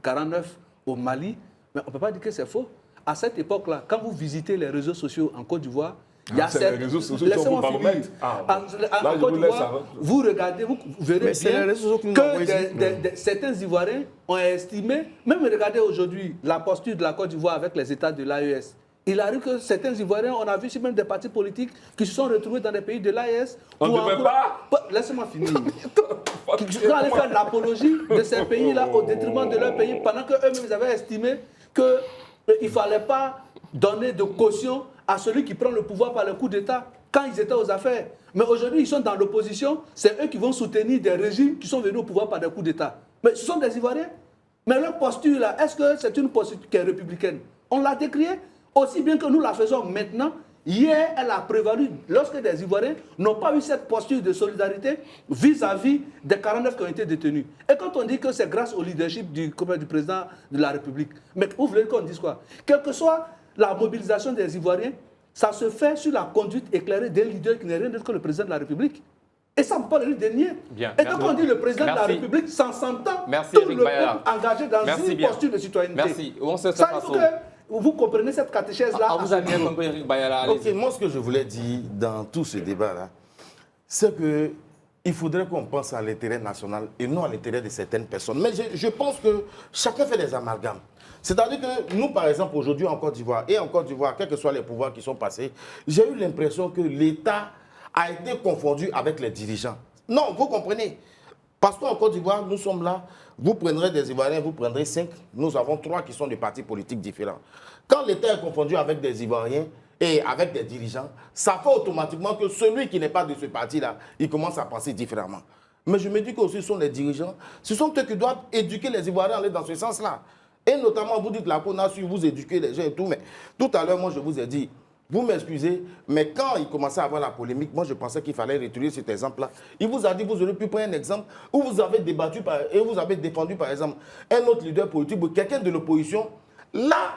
49 au Mali, mais on ne peut pas dire que c'est faux. À cette époque-là, quand vous visitez les réseaux sociaux en Côte d'Ivoire, il y a les réseaux sociaux qui sont pas mettre. En Côte d'Ivoire, vous regardez, vous verrez bien que certains Ivoiriens ont estimé, même regardez aujourd'hui la posture de la Côte d'Ivoire avec les États de l'AES. Il arrive que certains Ivoiriens, on a vu même des partis politiques qui se sont retrouvés dans des pays de l'AES. On ne devait pas. Laissez-moi finir. Qui ont allé faire l'apologie de ces pays-là au détriment de leur pays pendant qu'eux-mêmes avaient estimé qu'il ne fallait pas donner de caution à celui qui prend le pouvoir par le coup d'État quand ils étaient aux affaires. Mais aujourd'hui, ils sont dans l'opposition. C'est eux qui vont soutenir des régimes qui sont venus au pouvoir par des coups d'État. Mais ce sont des Ivoiriens. Mais leur posture, là, est-ce que c'est une posture qui est républicaine? On l'a décriée aussi bien que nous la faisons maintenant. Hier, elle a prévalu lorsque des Ivoiriens n'ont pas eu cette posture de solidarité vis-à-vis des 49 qui ont été détenus. Et quand on dit que c'est grâce au leadership du président de la République, mais vous voulez qu'on dise quoi? Quelle que soit la mobilisation des Ivoiriens, ça se fait sur la conduite éclairée d'un leader qui n'est rien d'autre que le président de la République. Et ça, on ne peut pas le dénier. Et quand on dit le président de la République, ça s'entend tout le peuple engagé dans une posture de citoyenneté. Merci. Ça, il faut que vous comprenez cette catéchèse-là. Vous avez bien compris, Eric Bayala. Ok, moi, ce que je voulais dire dans tout ce débat-là, c'est qu'il faudrait qu'on pense à l'intérêt national et non à l'intérêt de certaines personnes. Mais je pense que chacun fait des amalgames. C'est-à-dire que nous, par exemple, aujourd'hui en Côte d'Ivoire, et en Côte d'Ivoire, quels que soient les pouvoirs qui sont passés, j'ai eu l'impression que l'État a été confondu avec les dirigeants. Non, vous comprenez. Parce qu'en Côte d'Ivoire, nous sommes là, vous prendrez des Ivoiriens, vous prendrez 5, nous avons 3 qui sont des partis politiques différents. Quand l'État est confondu avec des Ivoiriens et avec des dirigeants, ça fait automatiquement que celui qui n'est pas de ce parti-là, il commence à penser différemment. Mais je me dis qu'aussi ce sont les dirigeants, ce sont eux qui doivent éduquer les Ivoiriens à aller dans ce sens-là. Et notamment, vous dites la CONASU, vous éduquez les gens et tout, mais tout à l'heure, moi, je vous ai dit, vous m'excusez, mais quand il commençait à avoir la polémique, moi, je pensais qu'il fallait retirer cet exemple-là. Il vous a dit, vous aurez pu prendre un exemple où vous avez débattu et vous avez défendu, par exemple, un autre leader politique ou quelqu'un de l'opposition. Là,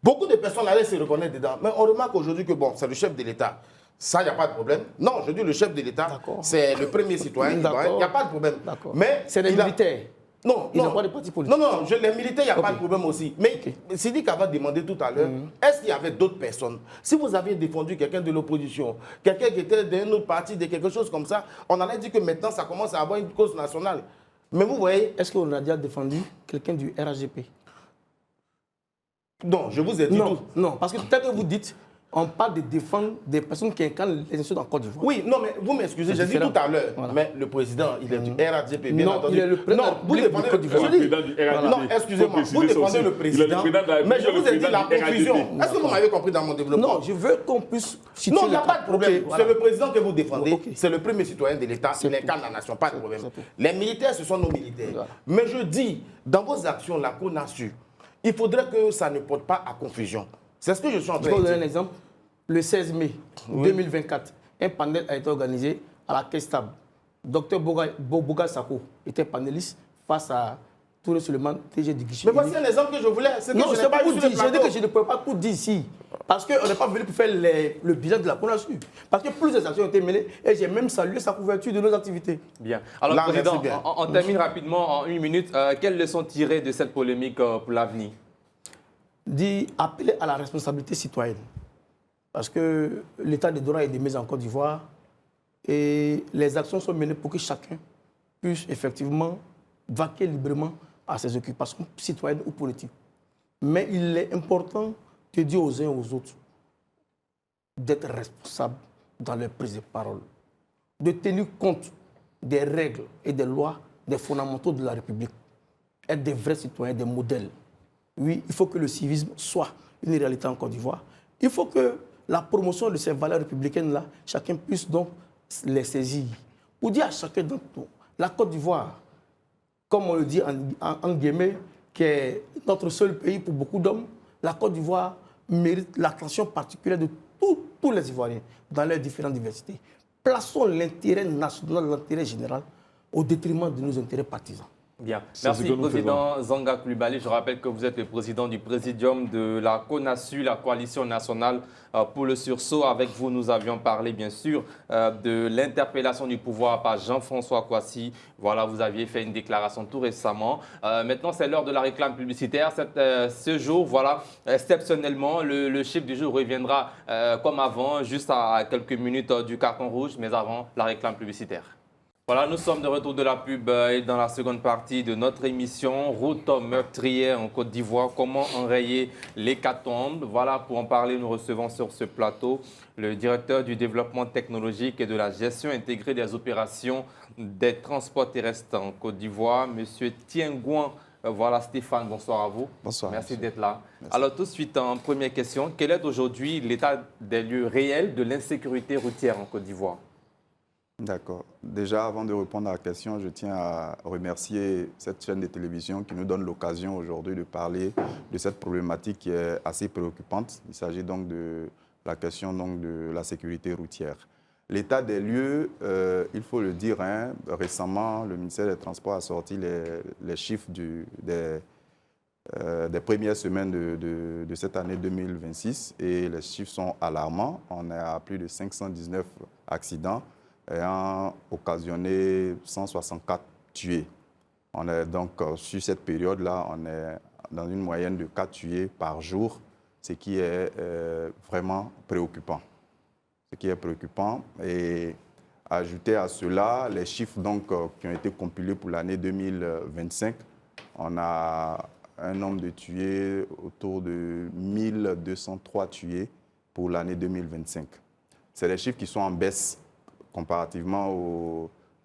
beaucoup de personnes allaient se reconnaître dedans. Mais on remarque aujourd'hui que, bon, c'est le chef de l'État. Ça, il n'y a pas de problème. Non, je dis le chef de l'État, c'est le premier citoyen. Il n'y a pas de problème. Mais c'est des militaires. Non, ils n'ont pas de parti politique. Non, les militaires, il n'y a pas de problème aussi. Mais Sidi Kaba demandé tout à l'heure, est-ce qu'il y avait d'autres personnes? Si vous aviez défendu quelqu'un de l'opposition, quelqu'un qui était d'un autre parti, de quelque chose comme ça, on allait dire que maintenant, ça commence à avoir une cause nationale. Mais vous voyez... Est-ce qu'on a déjà défendu quelqu'un du RAGP? Non, je vous ai dit tout. Non, parce que peut-être que vous dites... On parle de défendre des personnes qui incarnent les institutions en Côte d'Ivoire. Oui, non, mais vous m'excusez, j'ai dit tout à l'heure. Voilà. Mais le président, il est du RADP, bien entendu. Il est le président. Non, vous défendez le président. Non, excusez-moi, vous défendez le président. Mais je vous ai dit la confusion. Est-ce que vous m'avez compris dans mon développement? Non, je veux qu'on puisse... Non, il n'y a pas de problème. C'est le président que vous défendez. C'est le premier citoyen de l'État. Il incarne la nation, pas de problème. Les militaires, ce sont nos militaires. Mais je dis, dans vos actions, la Cour a su. Il faudrait que ça ne porte pas à confusion. C'est ce que je suis en train de dire. Je peux vous donner un exemple. Le 16 mai 2024, un panel a été organisé à la Caisse Stable. Dr Bouga Sako était panéliste face à Touré Suleiman, TG du guichet. Mais voici un exemple que je voulais. Non, je pas vous dire. Je dis que je ne peux pas tout dire ici. Parce qu'on n'est pas venu pour faire le bilan de la CONASU. Parce que plusieurs actions ont été menées et j'ai même salué sa couverture de nos activités. Bien. Alors, là, Président, on termine rapidement en une minute. Quelles leçons tirer de cette polémique pour l'avenir? Appeler à la responsabilité citoyenne. Parce que l'état de droit est démis en Côte d'Ivoire et les actions sont menées pour que chacun puisse effectivement vaquer librement à ses occupations citoyennes ou politiques. Mais il est important de dire aux uns et aux autres d'être responsables dans leur prise de parole, de tenir compte des règles et des lois, des fondamentaux de la République, être des vrais citoyens, des modèles. Oui, il faut que le civisme soit une réalité en Côte d'Ivoire. Il faut que la promotion de ces valeurs républicaines-là, chacun puisse donc les saisir. Pour dire à chacun d'entre nous, la Côte d'Ivoire, comme on le dit en guillemets, qui est notre seul pays pour beaucoup d'hommes, la Côte d'Ivoire mérite l'attention particulière de tous les Ivoiriens dans leurs différentes diversités. Plaçons l'intérêt national, l'intérêt général au détriment de nos intérêts partisans. Bien. Merci, Président Zanga Coulibaly. Je rappelle que vous êtes le président du présidium de la CONASU, la Coalition nationale pour le sursaut. Avec vous, nous avions parlé, bien sûr, de l'interpellation du pouvoir par Jean-François Kwasi. Voilà, vous aviez fait une déclaration tout récemment. Maintenant, c'est l'heure de la réclame publicitaire. Ce jour, voilà, exceptionnellement, le chiffre du jour reviendra comme avant, juste à quelques minutes du carton rouge, mais avant la réclame publicitaire. Voilà, nous sommes de retour de la pub et dans la seconde partie de notre émission, route meurtrière en Côte d'Ivoire, comment enrayer l'hécatombe. Voilà, pour en parler, nous recevons sur ce plateau le directeur du développement technologique et de la gestion intégrée des opérations des transports terrestres en Côte d'Ivoire, Monsieur Tiengouan. Voilà, Stéphane, bonsoir à vous. Bonsoir. Merci d'être là. Merci. Alors, tout de suite, en première question, quel est aujourd'hui l'état des lieux réels de l'insécurité routière en Côte d'Ivoire? D'accord. Déjà, avant de répondre à la question, je tiens à remercier cette chaîne de télévision qui nous donne l'occasion aujourd'hui de parler de cette problématique qui est assez préoccupante. Il s'agit donc de la question donc, de la sécurité routière. L'état des lieux, il faut le dire, hein, récemment, le ministère des Transports a sorti les chiffres des premières semaines de cette année 2026 et les chiffres sont alarmants. On est à plus de 519 accidents ayant occasionné 164 tués. On est donc, sur cette période-là, on est dans une moyenne de 4 tués par jour, ce qui est vraiment préoccupant. Ce qui est préoccupant. Et ajouter à cela, les chiffres donc, qui ont été compilés pour l'année 2025, on a un nombre de tués autour de 1203 tués pour l'année 2025. C'est des chiffres qui sont en baisse comparativement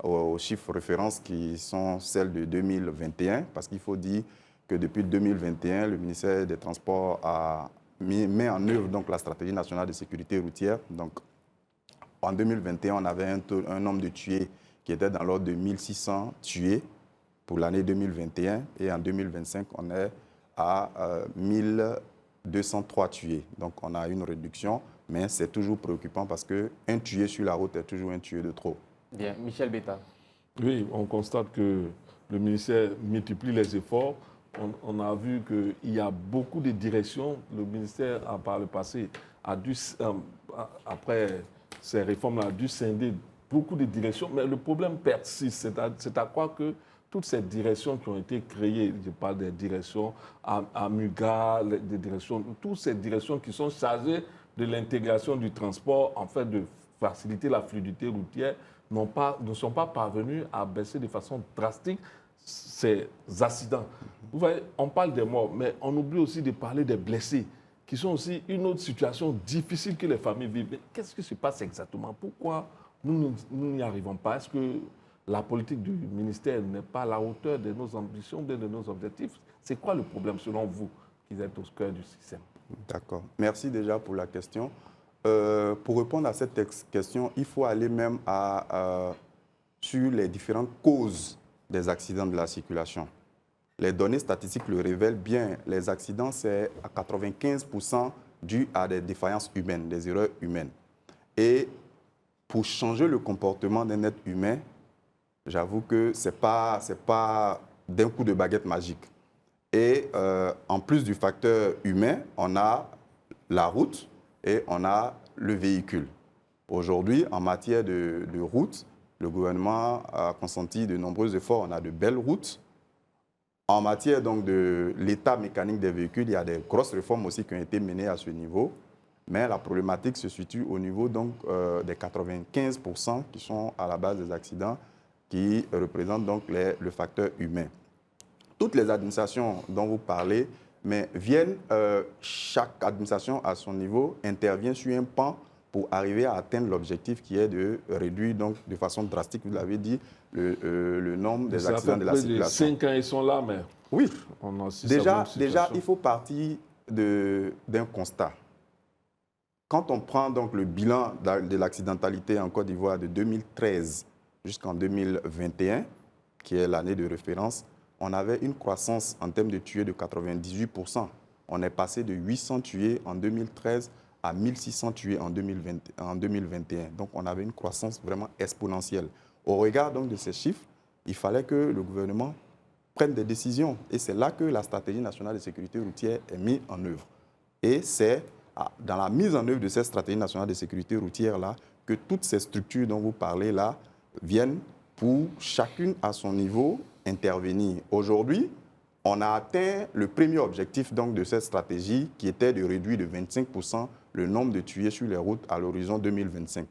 aux chiffres références qui sont celles de 2021, parce qu'il faut dire que depuis 2021, le ministère des Transports met en œuvre donc, la stratégie nationale de sécurité routière. Donc, en 2021, on avait un nombre de tués qui était dans l'ordre de 1600 tués pour l'année 2021, et en 2025, on est à 1203 tués. Donc, on a une réduction. Mais c'est toujours préoccupant parce qu'un tué sur la route est toujours un tué de trop. Bien. Michel Betta. Oui, on constate que le ministère multiplie les efforts. On a vu qu'il y a beaucoup de directions. Le ministère, par le passé, après ces réformes-là, a dû scinder beaucoup de directions. Mais le problème persiste. C'est à quoi que toutes ces directions qui ont été créées, je parle des directions à Muga, des directions, toutes ces directions qui sont chargées de l'intégration du transport, en fait, de faciliter la fluidité routière, ne sont pas parvenus à baisser de façon drastique ces accidents. Vous voyez, on parle des morts, mais on oublie aussi de parler des blessés, qui sont aussi une autre situation difficile que les familles vivent. Mais qu'est-ce qui se passe exactement? Pourquoi nous n'y arrivons pas? Est-ce que la politique du ministère n'est pas à la hauteur de nos ambitions, de nos objectifs? C'est quoi le problème selon vous, qui êtes au cœur du système? D'accord. Merci déjà pour la question. Pour répondre à cette question, il faut aller même sur les différentes causes des accidents de la circulation. Les données statistiques le révèlent bien. Les accidents, c'est à 95% dû à des défaillances humaines, des erreurs humaines. Et pour changer le comportement d'un être humain, j'avoue que ce n'est pas d'un coup de baguette magique. Et en plus du facteur humain, on a la route et on a le véhicule. Aujourd'hui, en matière de route, le gouvernement a consenti de nombreux efforts. On a de belles routes. En matière donc, de l'état mécanique des véhicules, il y a des grosses réformes aussi qui ont été menées à ce niveau. Mais la problématique se situe au niveau donc, des 95% qui sont à la base des accidents, qui représentent donc le facteur humain. Toutes les administrations dont vous parlez, mais chaque administration à son niveau intervient sur un pan pour arriver à atteindre l'objectif qui est de réduire donc, de façon drastique, vous l'avez dit, le nombre des accidents de la circulation. 5 ans, ils sont là, mais oui. On a aussi déjà, il faut partir d'un constat. Quand on prend donc le bilan de l'accidentalité en Côte d'Ivoire de 2013 jusqu'en 2021, qui est l'année de référence, on avait une croissance en termes de tués de 98%. On est passé de 800 tués en 2013 à 1600 tués en 2021. Donc, on avait une croissance vraiment exponentielle. Au regard donc, de ces chiffres, il fallait que le gouvernement prenne des décisions. Et c'est là que la stratégie nationale de sécurité routière est mise en œuvre. Et c'est dans la mise en œuvre de cette stratégie nationale de sécurité routière-là que toutes ces structures dont vous parlez là viennent pour chacune à son niveau intervenir. Aujourd'hui, on a atteint le premier objectif donc, de cette stratégie qui était de réduire de 25% le nombre de tués sur les routes à l'horizon 2025.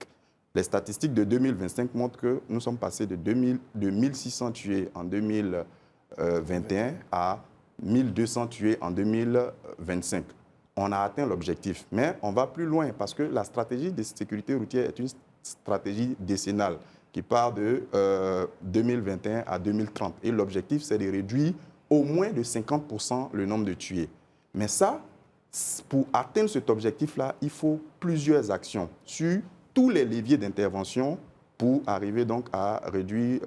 Les statistiques de 2025 montrent que nous sommes passés de 1600 tués en 2021 à 1200 tués en 2025. On a atteint l'objectif, mais on va plus loin parce que la stratégie de sécurité routière est une stratégie décennale qui part de 2021 à 2030. Et l'objectif, c'est de réduire au moins de 50% le nombre de tués. Mais ça, pour atteindre cet objectif-là, il faut plusieurs actions sur tous les leviers d'intervention pour arriver donc à réduire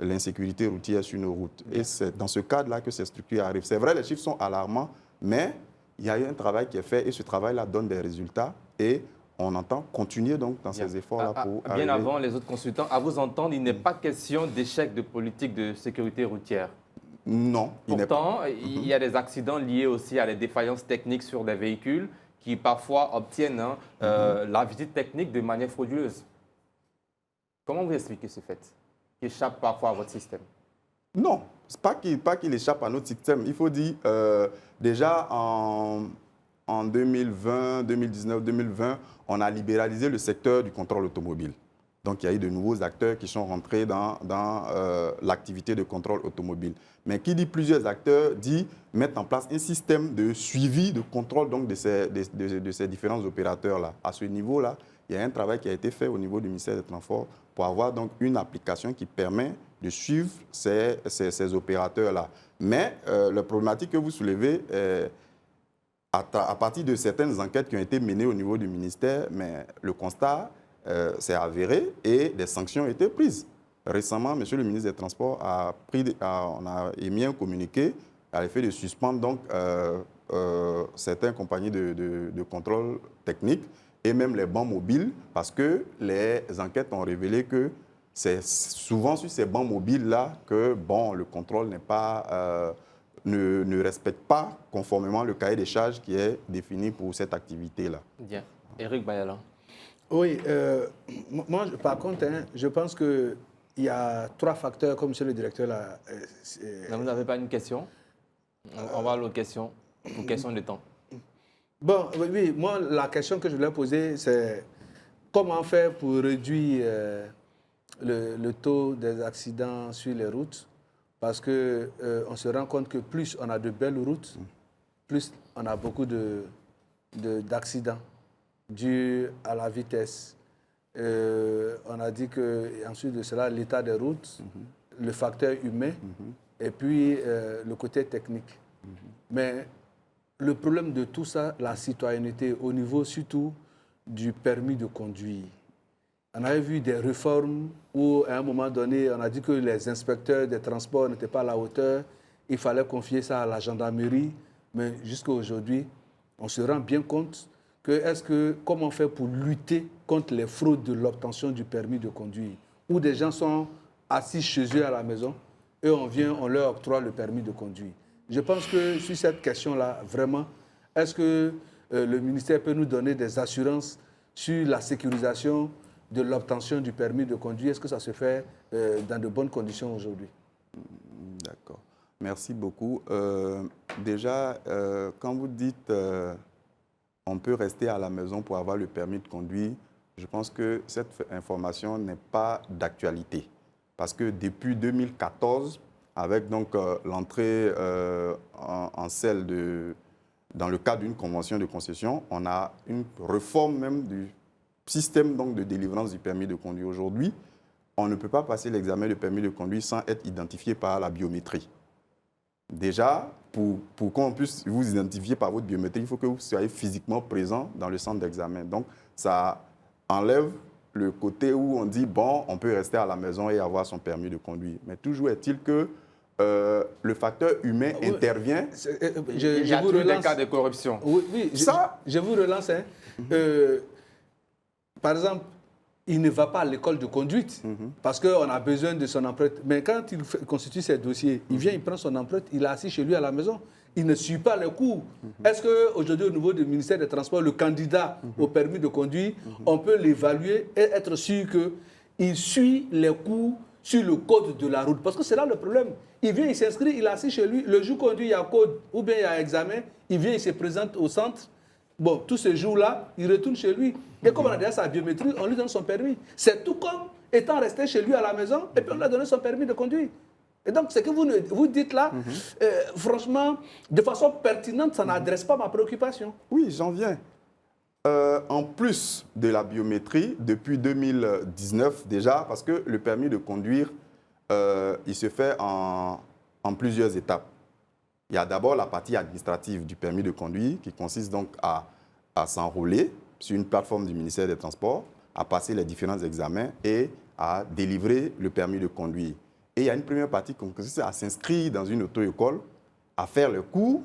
l'insécurité routière sur nos routes. Et c'est dans ce cadre-là que ces structures arrivent. C'est vrai, les chiffres sont alarmants, mais il y a eu un travail qui est fait et ce travail-là donne des résultats et on entend continuer donc dans ces efforts-là pour bien arriver... avant les autres consultants, à vous entendre, il n'est pas question d'échec de politique de sécurité routière. Non. Pourtant, il y a des accidents liés aussi à des défaillances techniques sur des véhicules qui parfois obtiennent la visite technique de manière frauduleuse. Comment vous expliquez ce fait qui échappe parfois à votre système? Non, ce n'est pas qu'il échappe à notre système. Il faut dire, déjà en 2020, 2019, 2020, on a libéralisé le secteur du contrôle automobile. Donc, il y a eu de nouveaux acteurs qui sont rentrés dans l'activité de contrôle automobile. Mais qui dit plusieurs acteurs, dit mettre en place un système de suivi, de contrôle donc, de ces différents opérateurs-là. À ce niveau-là, il y a un travail qui a été fait au niveau du ministère des Transports pour avoir donc, une application qui permet de suivre ces opérateurs-là. Mais la problématique que vous soulevez, à partir de certaines enquêtes qui ont été menées au niveau du ministère, mais le constat s'est avéré et des sanctions ont été prises. Récemment, M. le ministre des Transports a émis un communiqué à l'effet de suspendre donc, certaines compagnies de contrôle technique et même les bancs mobiles parce que les enquêtes ont révélé que c'est souvent sur ces bancs mobiles-là que bon, le contrôle n'est pas, ne respecte pas conformément le cahier des charges qui est défini pour cette activité-là. Bien. Éric Bayala. Oui, moi, par contre, je pense que il y a 3 facteurs, comme monsieur le directeur l'a... Vous n'avez pas une question? On va à l'autre question, pour question de temps. Bon, oui, moi, la question que je voulais poser, c'est comment faire pour réduire le taux des accidents sur les routes? Parce qu'on se rend compte que plus on a de belles routes, plus on a beaucoup d'accidents dus à la vitesse. On a dit qu'ensuite de cela, l'état des routes, le facteur humain, et puis le côté technique. Mais le problème de tout ça, la citoyenneté, au niveau surtout du permis de conduire. On avait vu des réformes où, à un moment donné, on a dit que les inspecteurs des transports n'étaient pas à la hauteur. Il fallait confier ça à la gendarmerie. Mais jusqu'à aujourd'hui, on se rend bien compte que comment faire pour lutter contre les fraudes de l'obtention du permis de conduire, où des gens sont assis chez eux à la maison et on leur octroie le permis de conduire. Je pense que sur cette question-là, vraiment, est-ce que le ministère peut nous donner des assurances sur la sécurisation de l'obtention du permis de conduire? Est-ce que ça se fait dans de bonnes conditions aujourd'hui? D'accord. Merci beaucoup. Déjà, quand vous dites on peut rester à la maison pour avoir le permis de conduire, je pense que cette information n'est pas d'actualité. Parce que depuis 2014, avec donc l'entrée en selle dans le cadre d'une convention de concession, on a une réforme même du système donc, de délivrance du permis de conduire. Aujourd'hui, on ne peut pas passer l'examen de permis de conduire sans être identifié par la biométrie. Déjà, pour qu'on puisse vous identifier par votre biométrie, il faut que vous soyez physiquement présent dans le centre d'examen. Donc, ça enlève le côté où on dit, bon, on peut rester à la maison et avoir son permis de conduire. Mais toujours est-il que le facteur humain intervient. Il y a toujours des cas de corruption. Oui, je vous relance. Hein. Par exemple, il ne va pas à l'école de conduite parce qu'on a besoin de son empreinte. Mais quand il constitue ses dossiers, il vient, il prend son empreinte, il est assis chez lui à la maison. Il ne suit pas les cours. Est-ce qu'aujourd'hui, au niveau du ministère des Transports, le candidat au permis de conduire, on peut l'évaluer et être sûr qu'il suit les cours sur le code de la route? Parce que c'est là le problème. Il vient, il s'inscrit, il est assis chez lui. Le jour conduit, il y a code ou bien il y a examen. Il vient, il se présente au centre. Bon, tous ces jours-là, il retourne chez lui. Et comme on a déjà sa biométrie, on lui donne son permis. C'est tout comme étant resté chez lui à la maison et puis on lui a donné son permis de conduire. Et donc, ce que vous dites là, franchement, de façon pertinente, ça n'adresse pas ma préoccupation. Oui, j'en viens. En plus de la biométrie, depuis 2019 déjà, parce que le permis de conduire, il se fait en plusieurs étapes. Il y a d'abord la partie administrative du permis de conduire qui consiste donc à s'enrôler sur une plateforme du ministère des Transports, à passer les différents examens et à délivrer le permis de conduire. Et il y a une première partie qui consiste à s'inscrire dans une auto-école, à faire le cours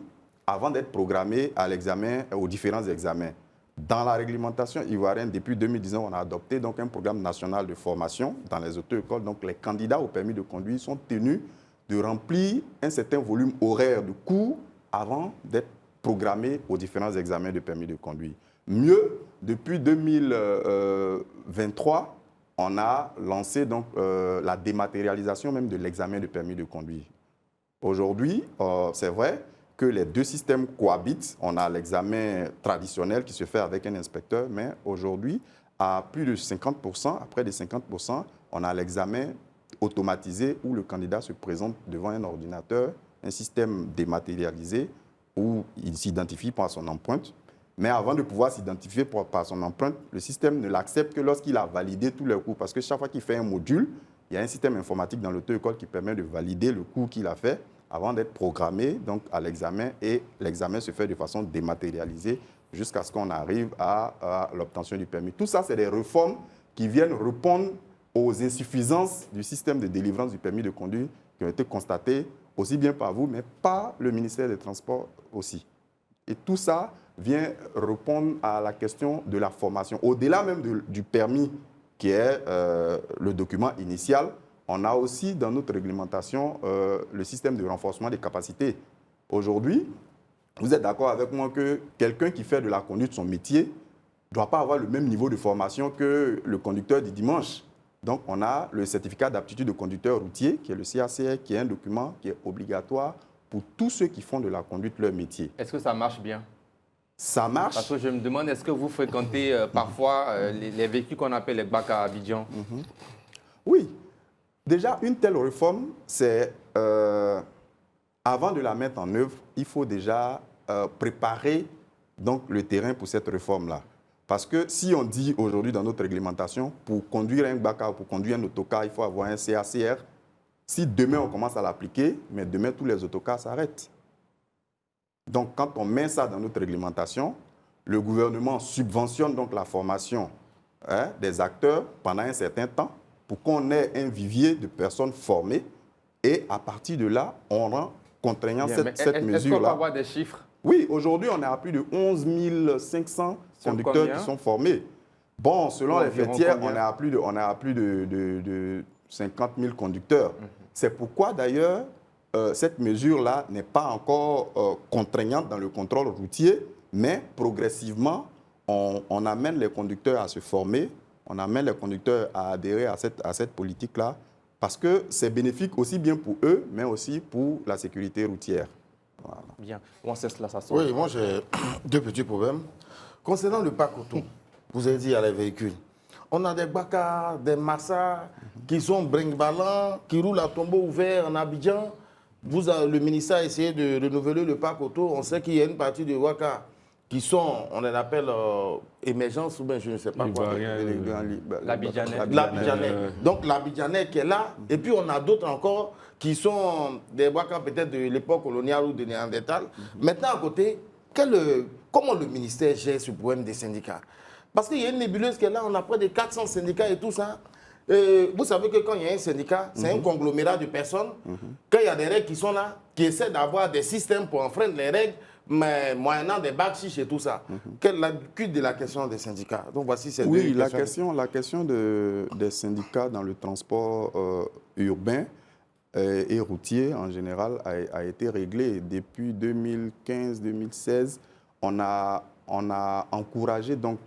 avant d'être programmé à l'examen, aux différents examens. Dans la réglementation ivoirienne, depuis 2019, on a adopté donc un programme national de formation dans les auto-écoles. Donc les candidats au permis de conduire sont tenus de remplir un certain volume horaire de cours avant d'être programmés aux différents examens de permis de conduire. Mieux, depuis 2023, on a lancé donc, la dématérialisation même de l'examen de permis de conduire. Aujourd'hui, c'est vrai que les deux systèmes cohabitent. On a l'examen traditionnel qui se fait avec un inspecteur, mais aujourd'hui, à plus de 50%, à près de 50%, on a l'examen automatisé où le candidat se présente devant un ordinateur, un système dématérialisé où il s'identifie par son empreinte. Mais avant de pouvoir s'identifier par son empreinte, le système ne l'accepte que lorsqu'il a validé tous les cours. Parce que chaque fois qu'il fait un module, il y a un système informatique dans l'auto-école qui permet de valider le cours qu'il a fait avant d'être programmé donc, à l'examen. Et l'examen se fait de façon dématérialisée jusqu'à ce qu'on arrive à l'obtention du permis. Tout ça, c'est des réformes qui viennent répondre aux insuffisances du système de délivrance du permis de conduire qui ont été constatées aussi bien par vous, mais par le ministère des Transports aussi. Et tout ça vient répondre à la question de la formation. Au-delà même du permis, qui est le document initial, on a aussi dans notre réglementation le système de renforcement des capacités. Aujourd'hui, vous êtes d'accord avec moi que quelqu'un qui fait de la conduite son métier ne doit pas avoir le même niveau de formation que le conducteur du dimanche. Donc, on a le certificat d'aptitude de conducteur routier, qui est le CACR, qui est un document qui est obligatoire pour tous ceux qui font de la conduite leur métier. Est-ce que ça marche bien? Ça marche. Parce que je me demande, est-ce que vous fréquentez parfois les véhicules qu'on appelle les bacs à Abidjan? Oui. Déjà, une telle réforme, c'est avant de la mettre en œuvre, il faut déjà préparer donc, le terrain pour cette réforme-là. Parce que si on dit aujourd'hui dans notre réglementation, pour conduire un BACA ou pour conduire un autocar, il faut avoir un CACR. Si demain on commence à l'appliquer, mais demain tous les autocars s'arrêtent. Donc quand on met ça dans notre réglementation, le gouvernement subventionne donc la formation des acteurs pendant un certain temps pour qu'on ait un vivier de personnes formées et à partir de là, on rend contraignant cette mesure-là. Est-ce qu'on peut avoir des chiffres? Oui, aujourd'hui, on est à plus de 11 500 conducteurs qui sont formés. Bon, selon les fêtières, on est à plus de 50 000 conducteurs. C'est pourquoi, d'ailleurs, cette mesure-là n'est pas encore contraignante dans le contrôle routier, mais progressivement, on amène les conducteurs à se former, on amène les conducteurs à adhérer à cette politique-là, parce que c'est bénéfique aussi bien pour eux, mais aussi pour la sécurité routière. Voilà. Bien. Comment c'est cela, ça sort? Oui, moi j'ai deux petits problèmes. Concernant le parc auto, vous avez dit il y a les véhicules. On a des Baka, des Massa qui sont brinque-ballants, qui roulent à tombeau ouvert en Abidjan. Le ministère a essayé de renouveler le parc auto. On sait qu'il y a une partie de Waka qui sont, on les appelle émergence ou bien je ne sais pas quoi. L'Abidjanais. Donc l'Abidjanais qui est là. Et puis on a d'autres encore qui sont des Waka peut-être de l'époque coloniale ou de Néandertal. Maintenant à côté, comment le ministère gère ce problème des syndicats? Parce qu'il y a une nébuleuse qui est là, on a près de 400 syndicats et tout ça. Vous savez que quand il y a un syndicat, c'est un conglomérat de personnes. Quand il y a des règles qui sont là, qui essaient d'avoir des systèmes pour enfreindre les règles, mais moyennant des bacs et tout ça. Quelle est la cuite de la question des syndicats? Donc voici cette la question des syndicats dans le transport urbain et routier en général a été réglée. Depuis 2015-2016, on a encouragé donc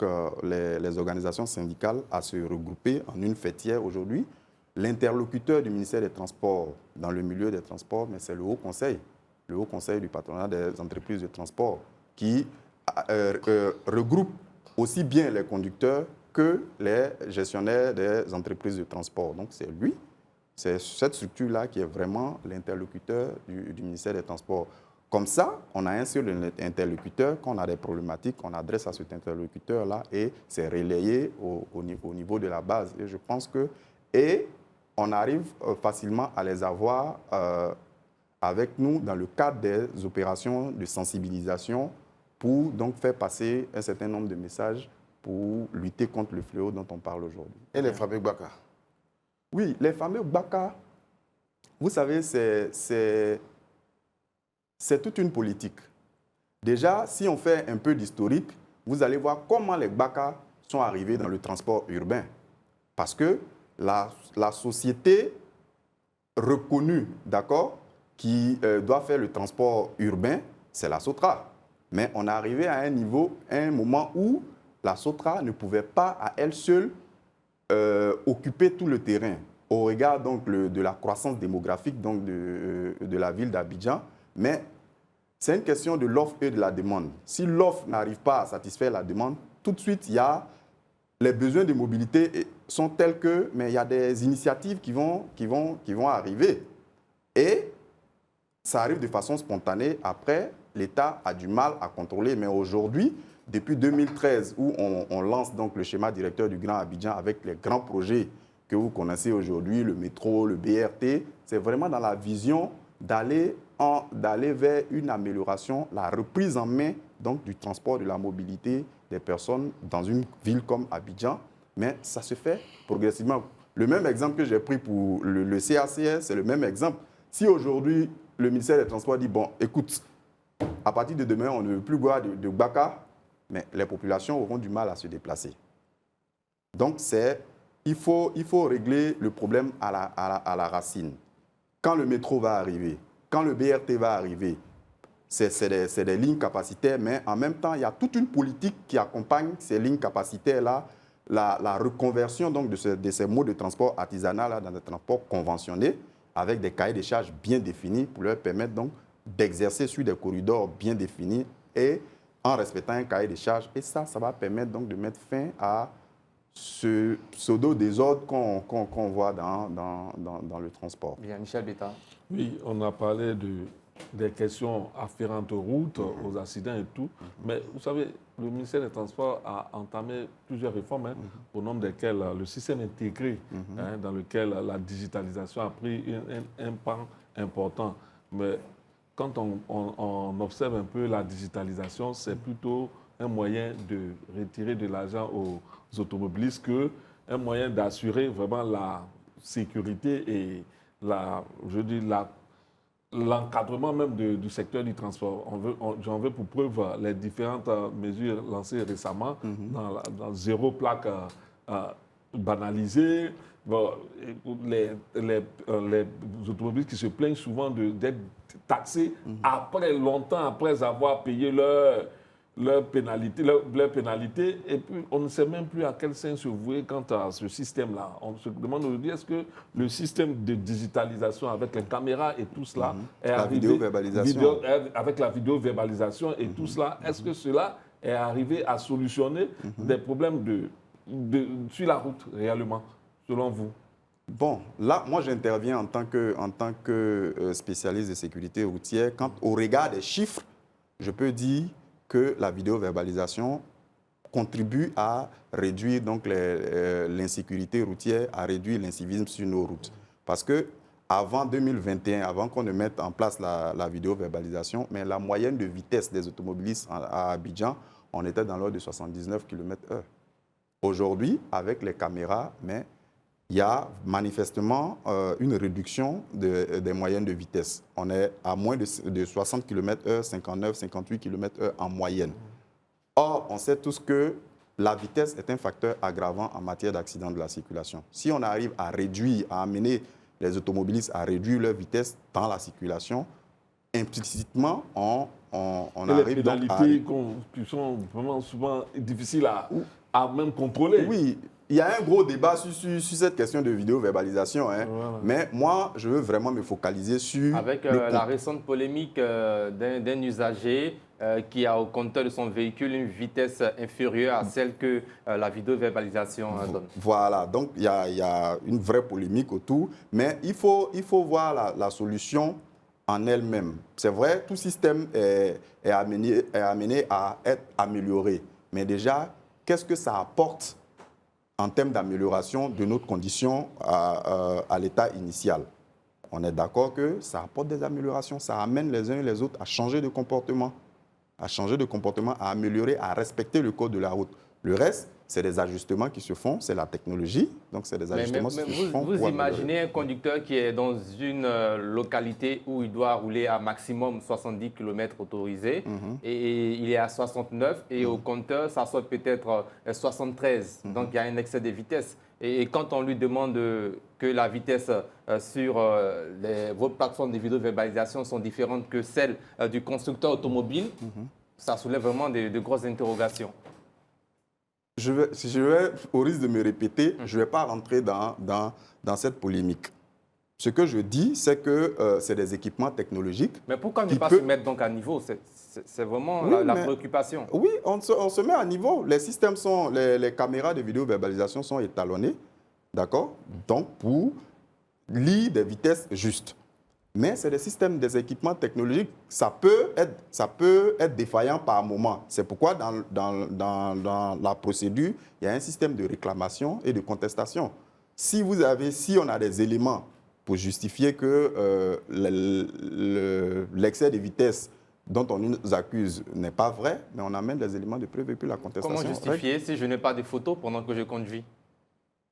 les organisations syndicales à se regrouper en une fêtière aujourd'hui. L'interlocuteur du ministère des Transports dans le milieu des transports, mais c'est le Haut Conseil du patronat des entreprises de transport qui regroupe aussi bien les conducteurs que les gestionnaires des entreprises de transport. Donc c'est lui, c'est cette structure-là qui est vraiment l'interlocuteur du ministère des Transports. Comme ça, on a un seul interlocuteur. Quand on a des problématiques, on adresse à cet interlocuteur-là et c'est relayé au niveau de la base. Et je pense que on arrive facilement à les avoir avec nous dans le cadre des opérations de sensibilisation pour donc faire passer un certain nombre de messages pour lutter contre le fléau dont on parle aujourd'hui. Et les fameux Baka? Oui, les fameux Baka, vous savez, c'est toute une politique. Déjà, si on fait un peu d'historique, vous allez voir comment les Baka sont arrivés dans le transport urbain. Parce que la société reconnue, d'accord, qui doit faire le transport urbain, c'est la SOTRA. Mais on est arrivé à un moment où la SOTRA ne pouvait pas à elle seule occuper tout le terrain au regard donc, de la croissance démographique donc, de la ville d'Abidjan. Mais c'est une question de l'offre et de la demande. Si l'offre n'arrive pas à satisfaire la demande, tout de suite, il y a les besoins de mobilité sont tels que, mais il y a des initiatives qui vont arriver. Et ça arrive de façon spontanée. Après, l'État a du mal à contrôler. Mais aujourd'hui, depuis 2013, où on lance donc le schéma directeur du Grand Abidjan avec les grands projets que vous connaissez aujourd'hui, le métro, le BRT, c'est vraiment dans la vision d'aller vers une amélioration, la reprise en main donc, du transport, de la mobilité des personnes dans une ville comme Abidjan. Mais ça se fait progressivement. Le même exemple que j'ai pris pour le CACR, c'est le même exemple. Si aujourd'hui, le ministère des Transports dit, bon, écoute, à partir de demain, on ne veut plus boire de Baka, mais les populations auront du mal à se déplacer. Donc, il faut régler le problème à la racine. Quand le métro va arriver, quand le BRT va arriver, c'est des lignes capacitaires, mais en même temps, il y a toute une politique qui accompagne ces lignes capacitaires-là, la reconversion donc, de ces modes de transport artisanal dans des transports conventionnés avec des cahiers de charges bien définis pour leur permettre donc d'exercer sur des corridors bien définis et en respectant un cahier de charges. Et ça va permettre donc de mettre fin à ce pseudo-désordre qu'on voit dans le transport. Bien, Michel Betta. Oui, on a parlé des questions afférentes aux routes, aux accidents et tout. Mais vous savez, le ministère des Transports a entamé plusieurs réformes, au nombre desquelles le système intégré, dans lequel la digitalisation a pris un pan important. Mais quand on observe un peu la digitalisation, c'est plutôt un moyen de retirer de l'argent aux automobilistes qu'un moyen d'assurer vraiment la sécurité et l'encadrement même du secteur du transport. J'en veux pour preuve les différentes mesures lancées récemment dans zéro plaque banalisée. Bon, les automobilistes qui se plaignent souvent d'être taxés longtemps après avoir payé leur pénalité, et puis on ne sait même plus à quel sens se vouer quant à ce système-là. On se demande aujourd'hui, est-ce que le système de digitalisation avec les caméras et tout cela est arrivé, avec la vidéo-verbalisation et tout cela, est-ce que cela est arrivé à solutionner des problèmes sur la route réellement, selon vous? Bon, là, moi, j'interviens en tant que spécialiste de sécurité routière. Quant au regard des chiffres, je peux dire que la vidéo-verbalisation contribue à réduire donc l'insécurité routière, à réduire l'incivisme sur nos routes. Parce que avant 2021, avant qu'on ne mette en place la vidéo-verbalisation, mais la moyenne de vitesse des automobilistes à Abidjan, on était dans l'ordre de 79 km/h. Aujourd'hui, avec les caméras, mais il y a manifestement une réduction des moyennes de vitesse. On est à moins de 60 km/h, 59, 58 km/h en moyenne. Or, on sait tous que la vitesse est un facteur aggravant en matière d'accident de la circulation. Si on arrive à réduire, à amener les automobilistes à réduire leur vitesse dans la circulation, implicitement, on arrive donc à... Les pénalités qui sont vraiment souvent difficiles à même contrôler. Oui. Il y a un gros débat sur cette question de vidéo-verbalisation, voilà. Mais moi, je veux vraiment me focaliser sur... Avec la récente polémique d'un usager qui a au compteur de son véhicule une vitesse inférieure à celle que la vidéo-verbalisation donne. Voilà, donc il y a une vraie polémique autour, mais il faut voir la solution en elle-même. C'est vrai, tout système est amené à être amélioré, mais déjà, qu'est-ce que ça apporte en termes d'amélioration de notre condition à l'état initial? On est d'accord que ça apporte des améliorations, ça amène les uns et les autres à changer de comportement, à améliorer, à respecter le code de la route. Le reste, c'est des ajustements qui se font, c'est la technologie, donc c'est des ajustements qui se font. Vous imaginez un conducteur qui est dans une localité où il doit rouler à maximum 70 km autorisés et il est à 69 et au compteur, ça soit peut-être 73. Donc il y a un excès de vitesse. Et quand on lui demande que la vitesse sur vos plateformes de vidéo-verbalisation sont différentes que celles du constructeur automobile, ça soulève vraiment de grosses interrogations. Je vais, au risque de me répéter, je ne vais pas rentrer dans cette polémique. Ce que je dis, c'est que c'est des équipements technologiques. Mais pourquoi ne pas se mettre donc à niveau? C'est vraiment la préoccupation. Oui, on se met à niveau. Les systèmes les caméras de vidéo-verbalisation sont étalonnées, d'accord? Donc, pour lire des vitesses justes. Mais c'est des systèmes, des équipements technologiques, ça peut être défaillant par moment. C'est pourquoi dans la procédure, il y a un système de réclamation et de contestation. Si on a des éléments pour justifier que l'excès de vitesse dont on nous accuse n'est pas vrai, mais on amène des éléments de preuve et puis la contestation. Comment justifier si je n'ai pas de photos pendant que je conduis?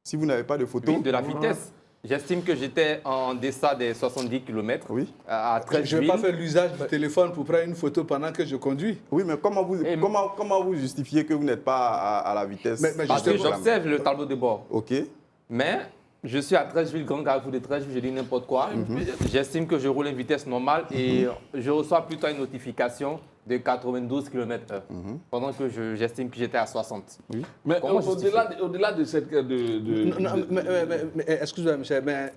Si vous n'avez pas de photos? Oui, de la vitesse. J'estime que j'étais en deçà des 70 km à 13 Je n'ai pas fait l'usage du téléphone pour prendre une photo pendant que je conduis. Oui, mais comment vous justifiez que vous n'êtes pas à la vitesse? Parce que j'observe le tableau de bord. OK. Mais je suis à Treichville, grand carrefour de Treichville, je dis n'importe quoi. J'estime que je roule à une vitesse normale et je reçois plutôt une notification de 92 km/h, pendant que j'estime que j'étais à 60. Oui. Mais au-delà de cette... Mais excusez-moi, Michel, mais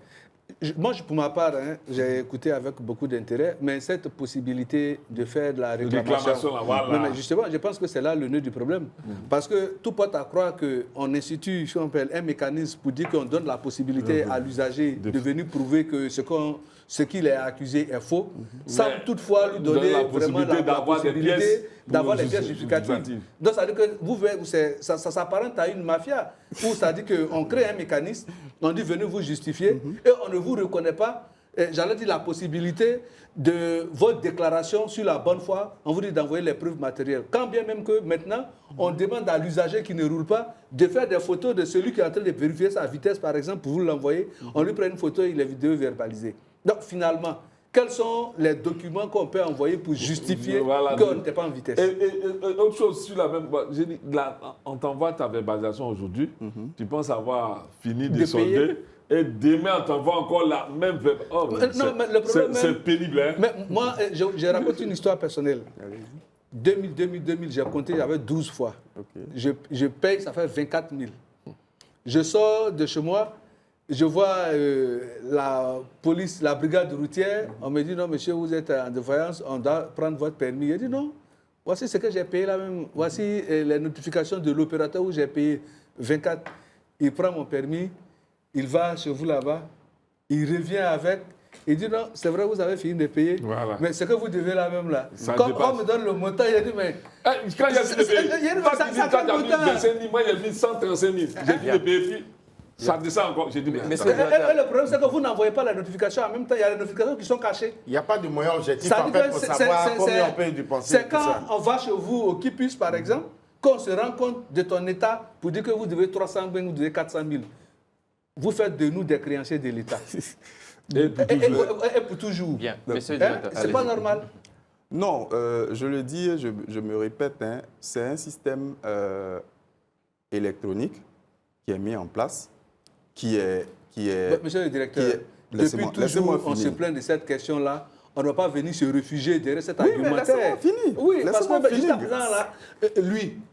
moi, pour ma part, hein, j'ai écouté avec beaucoup d'intérêt, mais cette possibilité de faire de la réclamation, là, voilà. mais justement, je pense que c'est là le nœud du problème. Parce que tout porte à croire qu'on institue un mécanisme pour dire qu'on donne la possibilité à l'usager de venir prouver que ce qu'il est accusé est faux, sans toutefois lui donner vraiment la possibilité d'avoir les pièces justificatives. Donc, ça veut dire que vous voyez, ça s'apparente à une mafia, où ça dit qu'on crée un mécanisme, on dit venez vous justifier, et on ne vous reconnaît pas, j'allais dire la possibilité de votre déclaration sur la bonne foi, on vous dit d'envoyer les preuves matérielles. Quand bien même que maintenant, on demande à l'usager qui ne roule pas de faire des photos de celui qui est en train de vérifier sa vitesse, par exemple, pour vous l'envoyer, on lui prend une photo et il est vidéo verbalisée. Donc finalement, quels sont les documents qu'on peut envoyer pour justifier qu'on n'était pas en vitesse? Et autre chose sur la même... J'ai dit, là, on t'envoie ta verbalisation aujourd'hui, tu penses avoir fini de solder, et demain on t'envoie encore la même verbalisation. Non, mais le problème... C'est pénible, hein? Mais moi, je raconte une histoire personnelle. 2000, j'ai compté, j'avais 12 fois. Okay. Je paye, ça fait 24 000. Je sors de chez moi, je vois la police, la brigade routière, on me dit non monsieur, vous êtes en défaillance, on doit prendre votre permis. Je dis non, voici ce que j'ai payé là même, voici les notifications de l'opérateur où j'ai payé 24. Il prend mon permis, il va chez vous là-bas, il revient avec, il dit non, c'est vrai, vous avez fini de payer, mais ce que vous devez là même là. Quand on me donne le montant, il a dit mais... Quand j'ai fini de payer, moi j'ai mis 135 000, j'ai fini de payer, puis... Ça descend encore. J'ai dit, mais le problème, c'est que vous n'envoyez pas la notification. En même temps, il y a les notifications qui sont cachées. Il n'y a pas de moyen objectif en fait, pour savoir combien on peut dépenser. C'est quand on va chez vous au Kipus, par exemple, qu'on se rend compte de ton état pour dire que vous devez 300 000, vous devez 400 000. Vous faites de nous des créanciers de l'État. Et pour toujours. Bien, monsieur le directeur. C'est pas normal. Non, je le dis, je me répète, hein, c'est un système électronique qui est mis en place. Qui est Monsieur le directeur, depuis toujours, on se plaint de cette question-là. On ne va pas venir se réfugier derrière cet argumentaire. Oui, parce que jusqu'à présent, là,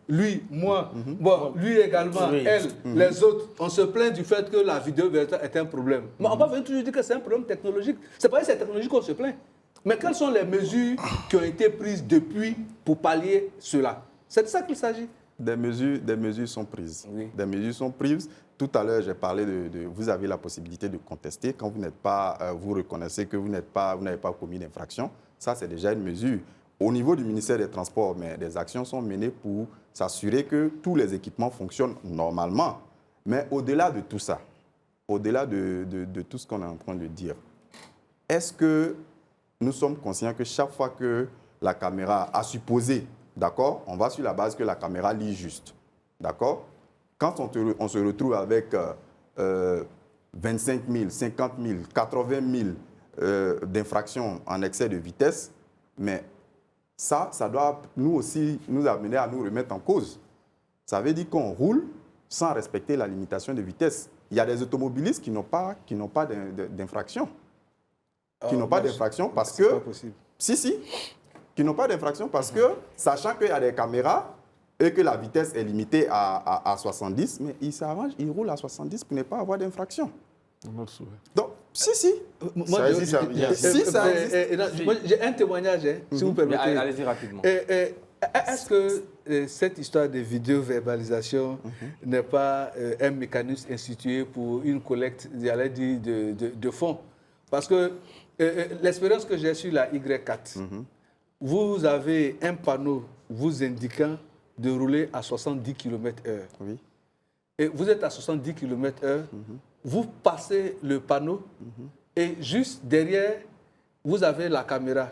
lui, moi, bon, lui également, elle, les autres, on se plaint du fait que la vidéo est un problème. Mais on va venir toujours dire que c'est un problème technologique. Ce n'est pas cette technologie qu'on se plaint. Mais quelles sont les mesures qui ont été prises depuis pour pallier cela? C'est de ça qu'il s'agit. Des mesures sont prises. Oui. Des mesures sont prises. Tout à l'heure, j'ai parlé de vous avez la possibilité de contester quand vous n'êtes pas, vous reconnaissez que vous n'avez pas commis d'infraction. Ça, c'est déjà une mesure. Au niveau du ministère des Transports, mais des actions sont menées pour s'assurer que tous les équipements fonctionnent normalement. Mais au-delà de tout ça, au-delà de tout ce qu'on est en train de dire, est-ce que nous sommes conscients que chaque fois que la caméra a supposé, d'accord, on va sur la base que la caméra lit juste, d'accord? Quand on se retrouve avec 25 000, 50 000, 80 000 d'infractions en excès de vitesse, mais ça doit nous aussi nous amener à nous remettre en cause. Ça veut dire qu'on roule sans respecter la limitation de vitesse. Il y a des automobilistes qui n'ont pas d'infraction. Qui n'ont pas d'infraction parce que... C'est pas possible. Si. Qui n'ont pas d'infraction parce que, sachant qu'il y a des caméras, et que la vitesse est limitée à 70, mais ils s'arrangent, ils roulent à 70 pour ne pas avoir d'infraction. Donc, si. Ça existe. J'ai un témoignage, si vous permettez. Allez-y rapidement. Est-ce que cette histoire de vidéo-verbalisation n'est pas un mécanisme institué pour une collecte, j'allais dire, de fonds? Parce que l'expérience que j'ai sur la Y4, vous avez un panneau vous indiquant de rouler à 70 km/h. Oui. Et vous êtes à 70 km/h, vous passez le panneau et juste derrière, vous avez la caméra.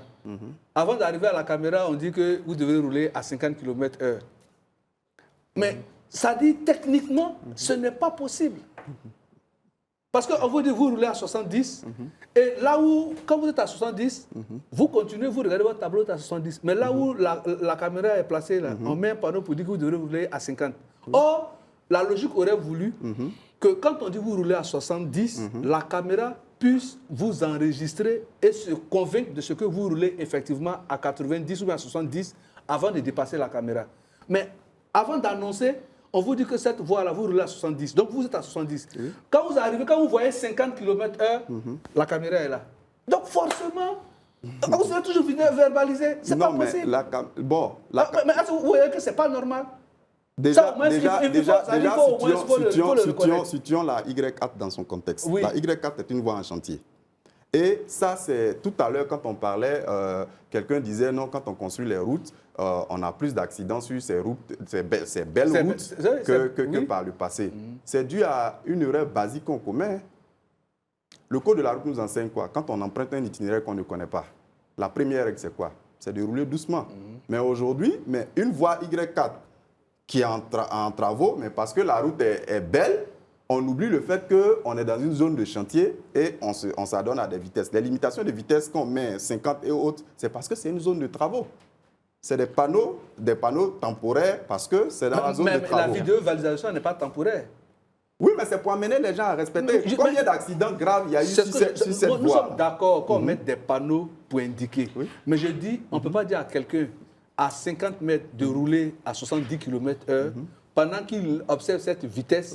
Avant d'arriver à la caméra, on dit que vous devez rouler à 50 km/h. Mais ça dit techniquement, ce n'est pas possible. Parce qu'on vous dit vous roulez à 70, et là où, quand vous êtes à 70, vous continuez, vous regardez votre tableau à 70. Mais là où la caméra est placée, là, on met un panneau pour dire que vous devrez rouler à 50. Or, la logique aurait voulu que quand on dit vous roulez à 70, la caméra puisse vous enregistrer et se convaincre de ce que vous roulez effectivement à 90 ou à 70 avant de dépasser la caméra. Mais avant d'annoncer, on vous dit que cette voie-là, vous roulez à 70. Donc vous êtes à 70. Oui. Quand vous arrivez, quand vous voyez 50 km/h, la caméra est là. Donc forcément, vous serez toujours verbalisé. C'est pas possible. Mais vous voyez que ce n'est pas normal. Situons la Y4 dans son contexte. Oui. La Y4 est une voie en chantier. Et ça, c'est tout à l'heure, quand on parlait, quelqu'un disait non, quand on construit les routes, on a plus d'accidents sur ces routes, ces belles routes que par le passé. C'est dû à une erreur basique qu'on commet. Le code de la route nous enseigne quoi? Quand on emprunte un itinéraire qu'on ne connaît pas, la première règle, c'est quoi? C'est de rouler doucement. Mais aujourd'hui, une voie Y4 qui est en travaux, mais parce que la route est belle, on oublie le fait qu'on est dans une zone de chantier et on s'adonne à des vitesses. Les limitations de vitesse qu'on met 50 et autres, c'est parce que c'est une zone de travaux. C'est des panneaux temporaires parce que c'est dans la zone de travaux. Mais la vidéo-validation n'est pas temporaire. Oui, mais c'est pour amener les gens à respecter. Combien d'accidents graves il y a eu sur cette voie? Nous sommes d'accord qu'on mette des panneaux pour indiquer. Oui. Mais je dis, on ne peut pas dire à quelqu'un à 50 mètres de rouler à 70 km/h pendant qu'il observe cette vitesse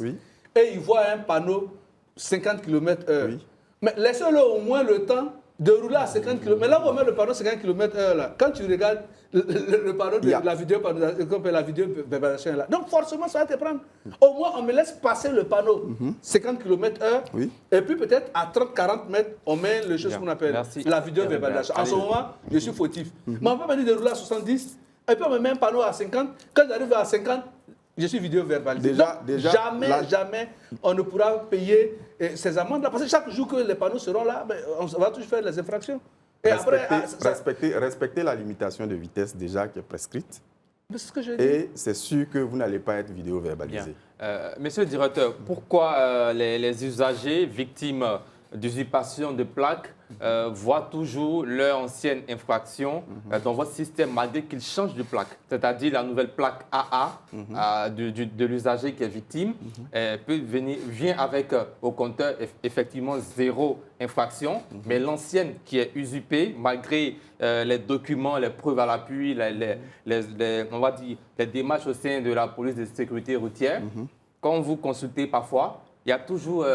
et il voit un panneau 50 km/h. Oui. Mais laissez-le au moins le temps de rouler à 50 km. Mais là, on met le panneau 50 km/h. Quand tu regardes le panneau de la vidéo, la vidéo là. Donc forcément, ça va te prendre. Au moins, on me laisse passer le panneau 50 km/h. Oui. Et puis peut-être à 30-40 mètres, on met le chose qu'on appelle la vidéo verbalisation. En ce moment, je suis fautif. Mais on peut me dire de rouler à 70. Et puis on me met un panneau à 50. Quand j'arrive à 50, je suis vidéo verbalisé. Jamais on ne pourra payer ces amendes-là. Parce que chaque jour que les panneaux seront là, on va toujours faire les infractions. Et respecter la limitation de vitesse déjà qui est prescrite. C'est ce que je dis. Et c'est sûr que vous n'allez pas être vidéo verbalisé. Monsieur le directeur, pourquoi les usagers victimes d'usurpation de plaques voient toujours leur ancienne infraction dans votre système malgré qu'ils changent de plaque? C'est-à-dire la nouvelle plaque AA de l'usager qui est victime vient avec au compteur effectivement 0 infraction, mais l'ancienne qui est usurpée malgré les documents, les preuves à l'appui, on va dire les démarches au sein de la police de sécurité routière. Quand vous consultez parfois, il y a toujours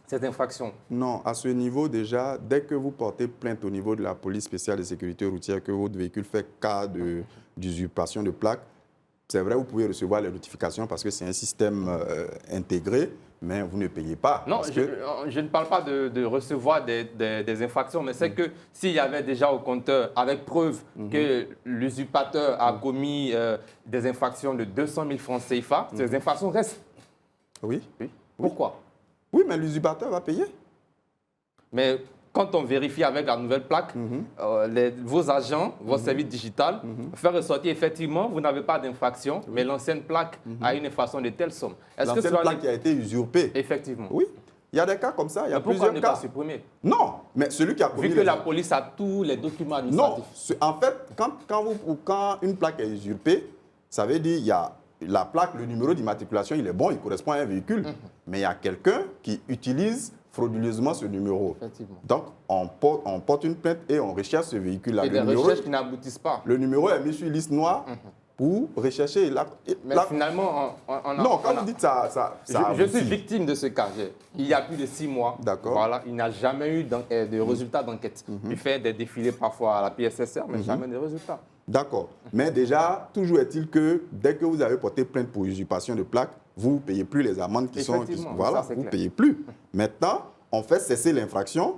cette infraction? Non, à ce niveau déjà, dès que vous portez plainte au niveau de la police spéciale de sécurité routière, que votre véhicule fait cas d'usurpation de plaque, c'est vrai, vous pouvez recevoir les notifications parce que c'est un système intégré, mais vous ne payez pas. Non, je ne parle pas de recevoir des infractions, mais c'est que s'il y avait déjà au compteur, avec preuve que l'usurpateur a commis des infractions de 200 000 francs CFA, ces infractions restent. Oui. Pourquoi? Oui, mais l'usurpateur va payer. Mais quand on vérifie avec la nouvelle plaque, vos agents, vos services digital, faire ressortir effectivement, vous n'avez pas d'infraction, mais l'ancienne plaque a une infraction de telle somme. L'ancienne plaque qui a été usurpée. Effectivement. Oui. Il y a des cas comme ça, il y a plusieurs cas. Pourquoi ne pas supprimer? Non, mais celui qui a commis... Vu que la police a tous les documents administratifs. Non, en fait, quand une plaque est usurpée, ça veut dire qu'il y a la plaque, le numéro d'immatriculation, il est bon, il correspond à un véhicule. Mais il y a quelqu'un qui utilise frauduleusement ce numéro. Donc, on porte une plainte et on recherche ce véhicule-là. Et des recherches qui n'aboutissent pas. Le numéro est mis sur liste noire pour rechercher. Mais finalement, non, quand vous dites ça je suis victime de ce cas. Il y a plus de 6 mois. D'accord. Voilà, il n'a jamais eu de résultats d'enquête. Il fait des défilés parfois à la PSSR, mais jamais de résultats. D'accord. Mais déjà, toujours est-il que dès que vous avez porté plainte pour usurpation de plaque, vous ne payez plus les amendes qui sont... Voilà, vous ne payez plus. Maintenant, on fait cesser l'infraction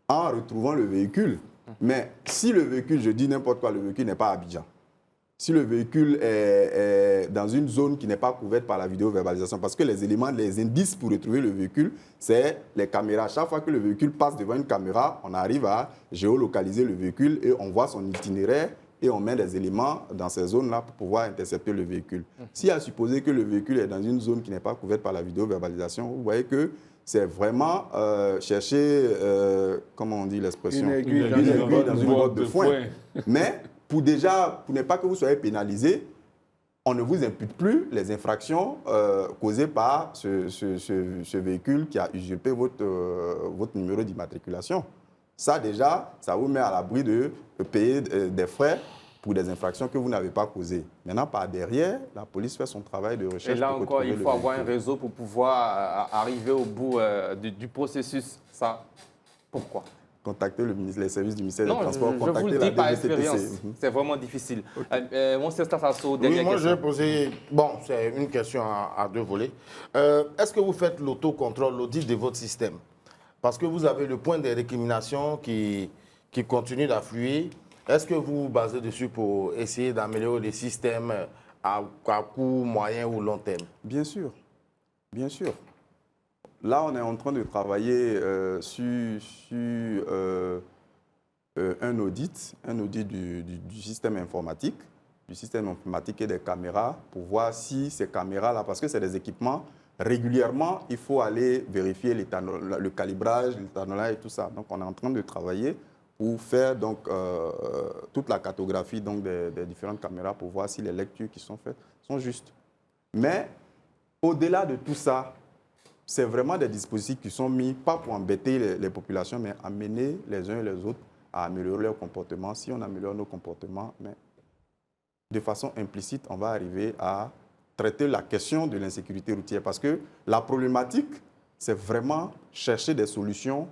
en retrouvant le véhicule. Mais si le véhicule, je dis n'importe quoi, le véhicule n'est pas à Abidjan, si le véhicule est dans une zone qui n'est pas couverte par la vidéo-verbalisation, parce que les éléments, les indices pour retrouver le véhicule, c'est les caméras. Chaque fois que le véhicule passe devant une caméra, on arrive à géolocaliser le véhicule et on voit son itinéraire et on met des éléments dans ces zones-là pour pouvoir intercepter le véhicule. Si à supposer que le véhicule est dans une zone qui n'est pas couverte par la vidéo-verbalisation, vous voyez que c'est vraiment chercher, comment on dit l'expression, une aiguille dans une botte de foin. Mais pour ne pas que vous soyez pénalisé, on ne vous impute plus les infractions causées par ce véhicule qui a usurpé votre numéro d'immatriculation. Ça, déjà, ça vous met à l'abri de payer des frais pour des infractions que vous n'avez pas causées. Maintenant, par derrière, la police fait son travail de recherche. Et là encore, il faut avoir un réseau pour pouvoir arriver au bout du processus. Ça, pourquoi? Contacter les services du ministère des Transports. Je vous le dis par expérience, c'est vraiment difficile. Mon Sesta Sasso, dernière question. Moi, je vais poser... Bon, c'est une question à deux volets. Est-ce que vous faites l'autocontrôle, l'audit de votre système? Parce que vous avez le point des récriminations qui continue d'affluer. Est-ce que vous vous basez dessus pour essayer d'améliorer les systèmes à court, moyen ou long terme? Bien sûr, bien sûr. Là, on est en train de travailler sur un audit du système informatique et des caméras pour voir si ces caméras-là, parce que c'est des équipements, régulièrement, il faut aller vérifier le calibrage, l'éthanolage et tout ça. Donc, on est en train de travailler pour faire donc, toute la cartographie donc, des différentes caméras pour voir si les lectures qui sont faites sont justes. Mais au-delà de tout ça, c'est vraiment des dispositifs qui sont mis, pas pour embêter les populations, mais amener les uns et les autres à améliorer leur comportement. Si on améliore nos comportements, mais de façon implicite, on va arriver à traiter la question de l'insécurité routière. Parce que la problématique, c'est vraiment chercher des solutions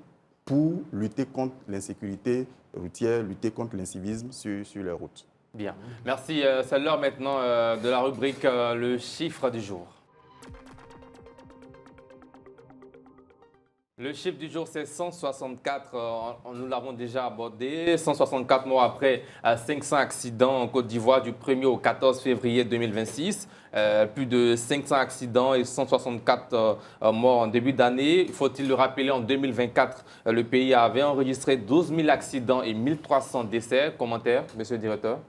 pour lutter contre l'insécurité routière, lutter contre l'incivisme sur les routes. Bien. Merci. C'est l'heure maintenant de la rubrique Le chiffre du jour. Le chiffre du jour, c'est 164. Nous l'avons déjà abordé. 164 morts après 500 accidents en Côte d'Ivoire du 1er au 14 février 2026. Plus de 500 accidents et 164 morts en début d'année. Faut-il le rappeler, en 2024, le pays avait enregistré 12 000 accidents et 1300 décès. Commentaire, monsieur le directeur?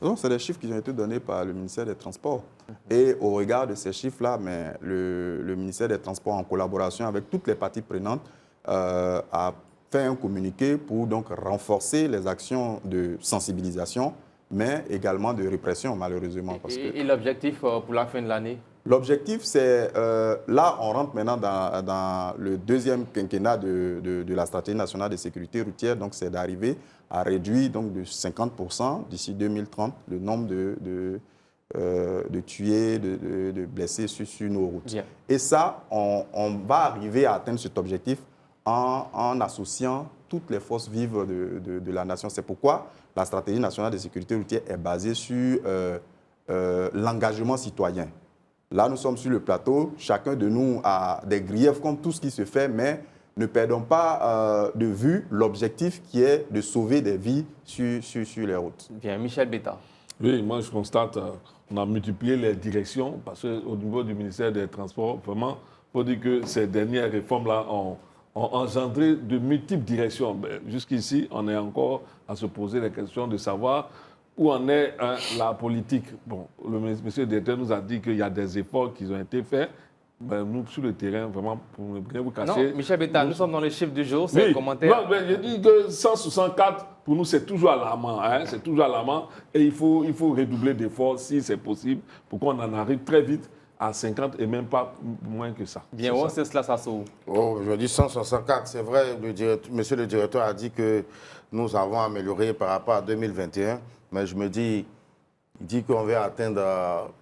Non, c'est des chiffres qui ont été donnés par le ministère des Transports. Et au regard de ces chiffres-là, le ministère des Transports, en collaboration avec toutes les parties prenantes, a fait un communiqué pour donc renforcer les actions de sensibilisation, mais également de répression, malheureusement. Et l'objectif pour la fin de l'année? L'objectif, c'est, là, on rentre maintenant dans le deuxième quinquennat de la stratégie nationale de sécurité routière, donc c'est d'arriver à réduire donc, de 50% d'ici 2030 le nombre de tués, de blessés sur nos routes. Bien. Et ça, on va arriver à atteindre cet objectif en associant toutes les forces vives de la nation. C'est pourquoi la stratégie nationale de sécurité routière est basée sur l'engagement citoyen. Là, nous sommes sur le plateau. Chacun de nous a des griefs comme tout ce qui se fait, mais ne perdons pas de vue l'objectif qui est de sauver des vies sur les routes. Bien, Michel Beta. Oui, moi je constate on a multiplié les directions parce qu'au niveau du ministère des Transports, vraiment, il faut dire que ces dernières réformes-là ont engendré de multiples directions. Jusqu'ici, on est encore à se poser la question de savoir où en est la politique. Bon, le monsieur le directeur nous a dit qu'il y a des efforts qui ont été faits. Nous, sur le terrain, vraiment, pour ne rien vous cacher... Non, Michel Beta, nous sommes dans les chiffres du jour, c'est un commentaire. Non, mais je dis que 164, pour nous, c'est toujours alarmant. Hein, c'est toujours alarmant. Et il faut redoubler d'efforts, si c'est possible, pour qu'on en arrive très vite à 50 et même pas moins que ça. Bien, c'est cela, ça sauve. Oh, je dis 164, c'est vrai, monsieur le directeur a dit que nous avons amélioré par rapport à 2021, mais je me dis, il dit qu'on va atteindre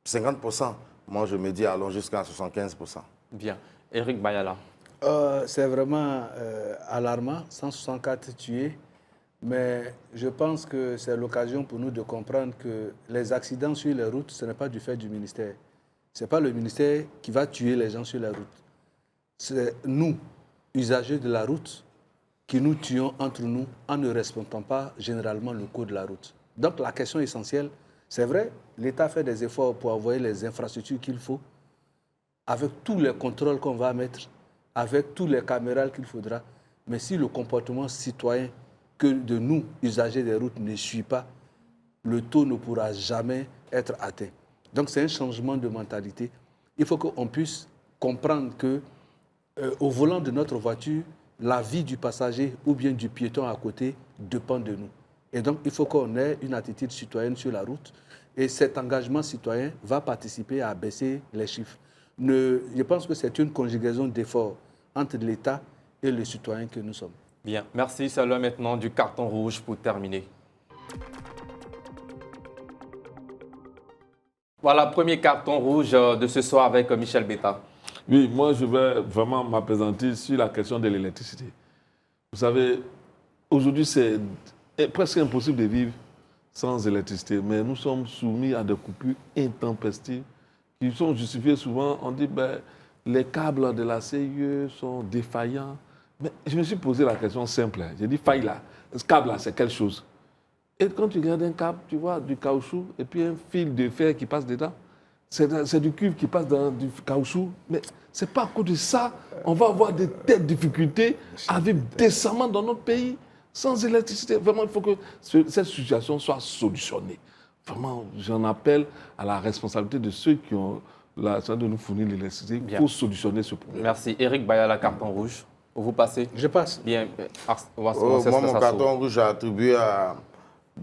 50%. Moi, je me dis, allons jusqu'à 75%. Bien. Éric Bayala. C'est vraiment alarmant, 164 tués. Mais je pense que c'est l'occasion pour nous de comprendre que les accidents sur les routes, ce n'est pas du fait du ministère. Ce n'est pas le ministère qui va tuer les gens sur la route. C'est nous, usagers de la route, qui nous tuons entre nous en ne respectant pas généralement le code de la route. Donc la question essentielle, c'est vrai, l'État fait des efforts pour envoyer les infrastructures qu'il faut, avec tous les contrôles qu'on va mettre, avec tous les caméras qu'il faudra. Mais si le comportement citoyen que de nous, usagers des routes, ne suit pas, le taux ne pourra jamais être atteint. Donc c'est un changement de mentalité. Il faut qu'on puisse comprendre qu'au volant de notre voiture, la vie du passager ou bien du piéton à côté dépend de nous. Et donc, il faut qu'on ait une attitude citoyenne sur la route Et cet engagement citoyen va participer à baisser les chiffres. Je pense que c'est une conjugaison d'efforts entre l'État et le citoyen que nous sommes. Bien, merci. C'est l'heure maintenant du carton rouge pour terminer. Voilà, premier carton rouge de ce soir avec Michel Betta. Oui, moi je vais vraiment m'appesantir sur la question de l'électricité. Vous savez, aujourd'hui c'est presque impossible de vivre sans électricité, mais nous sommes soumis à des coupures intempestives qui sont justifiées souvent. On dit que les câbles de la CIE sont défaillants. Mais je me suis posé la question simple. J'ai dit, faille là, ce câble là, c'est quelque chose. Et quand tu regardes un câble, tu vois du caoutchouc et puis un fil de fer qui passe dedans. C'est du cuivre qui passe dans du caoutchouc. Mais ce n'est pas à cause de ça on va avoir de telles difficultés à vivre décemment dans notre pays. Sans électricité, vraiment, il faut que cette situation soit solutionnée. Vraiment, j'en appelle à la responsabilité de ceux qui ont la chance de nous fournir l'électricité pour solutionner ce problème. Merci. Éric Bayala, carton rouge. Vous passez? Je passe. Bien. Moi, mon carton rouge, j'ai attribué à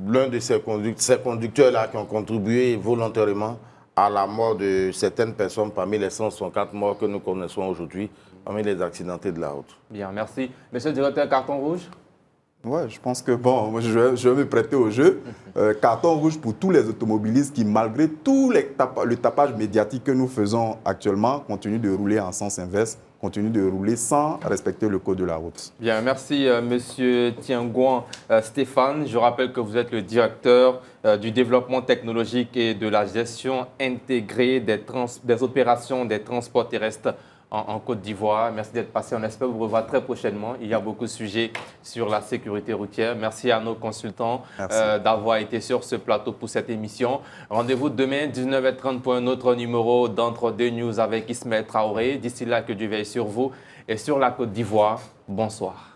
l'un de ces conducteurs-là qui ont contribué volontairement à la mort de certaines personnes parmi les 164 morts que nous connaissons aujourd'hui, parmi les accidentés de la route. Bien, merci. Monsieur le directeur, carton rouge? Ouais, je pense que bon, moi, je vais me prêter au jeu. Carton rouge pour tous les automobilistes qui, malgré tout le tapage médiatique que nous faisons actuellement, continuent de rouler en sens inverse, continuent de rouler sans respecter le code de la route. Bien, merci Monsieur Tiengouan Stéphane. Je rappelle que vous êtes le directeur du développement technologique et de la gestion intégrée des opérations des transports terrestres en Côte d'Ivoire. Merci d'être passé. On espère vous revoir très prochainement. Il y a beaucoup de sujets sur la sécurité routière. Merci à nos consultants d'avoir été sur ce plateau pour cette émission. Rendez-vous demain, 19h30 pour un autre numéro d'Entre deux News avec Ismaël Traoré. D'ici là, que Dieu veille sur vous et sur la Côte d'Ivoire. Bonsoir.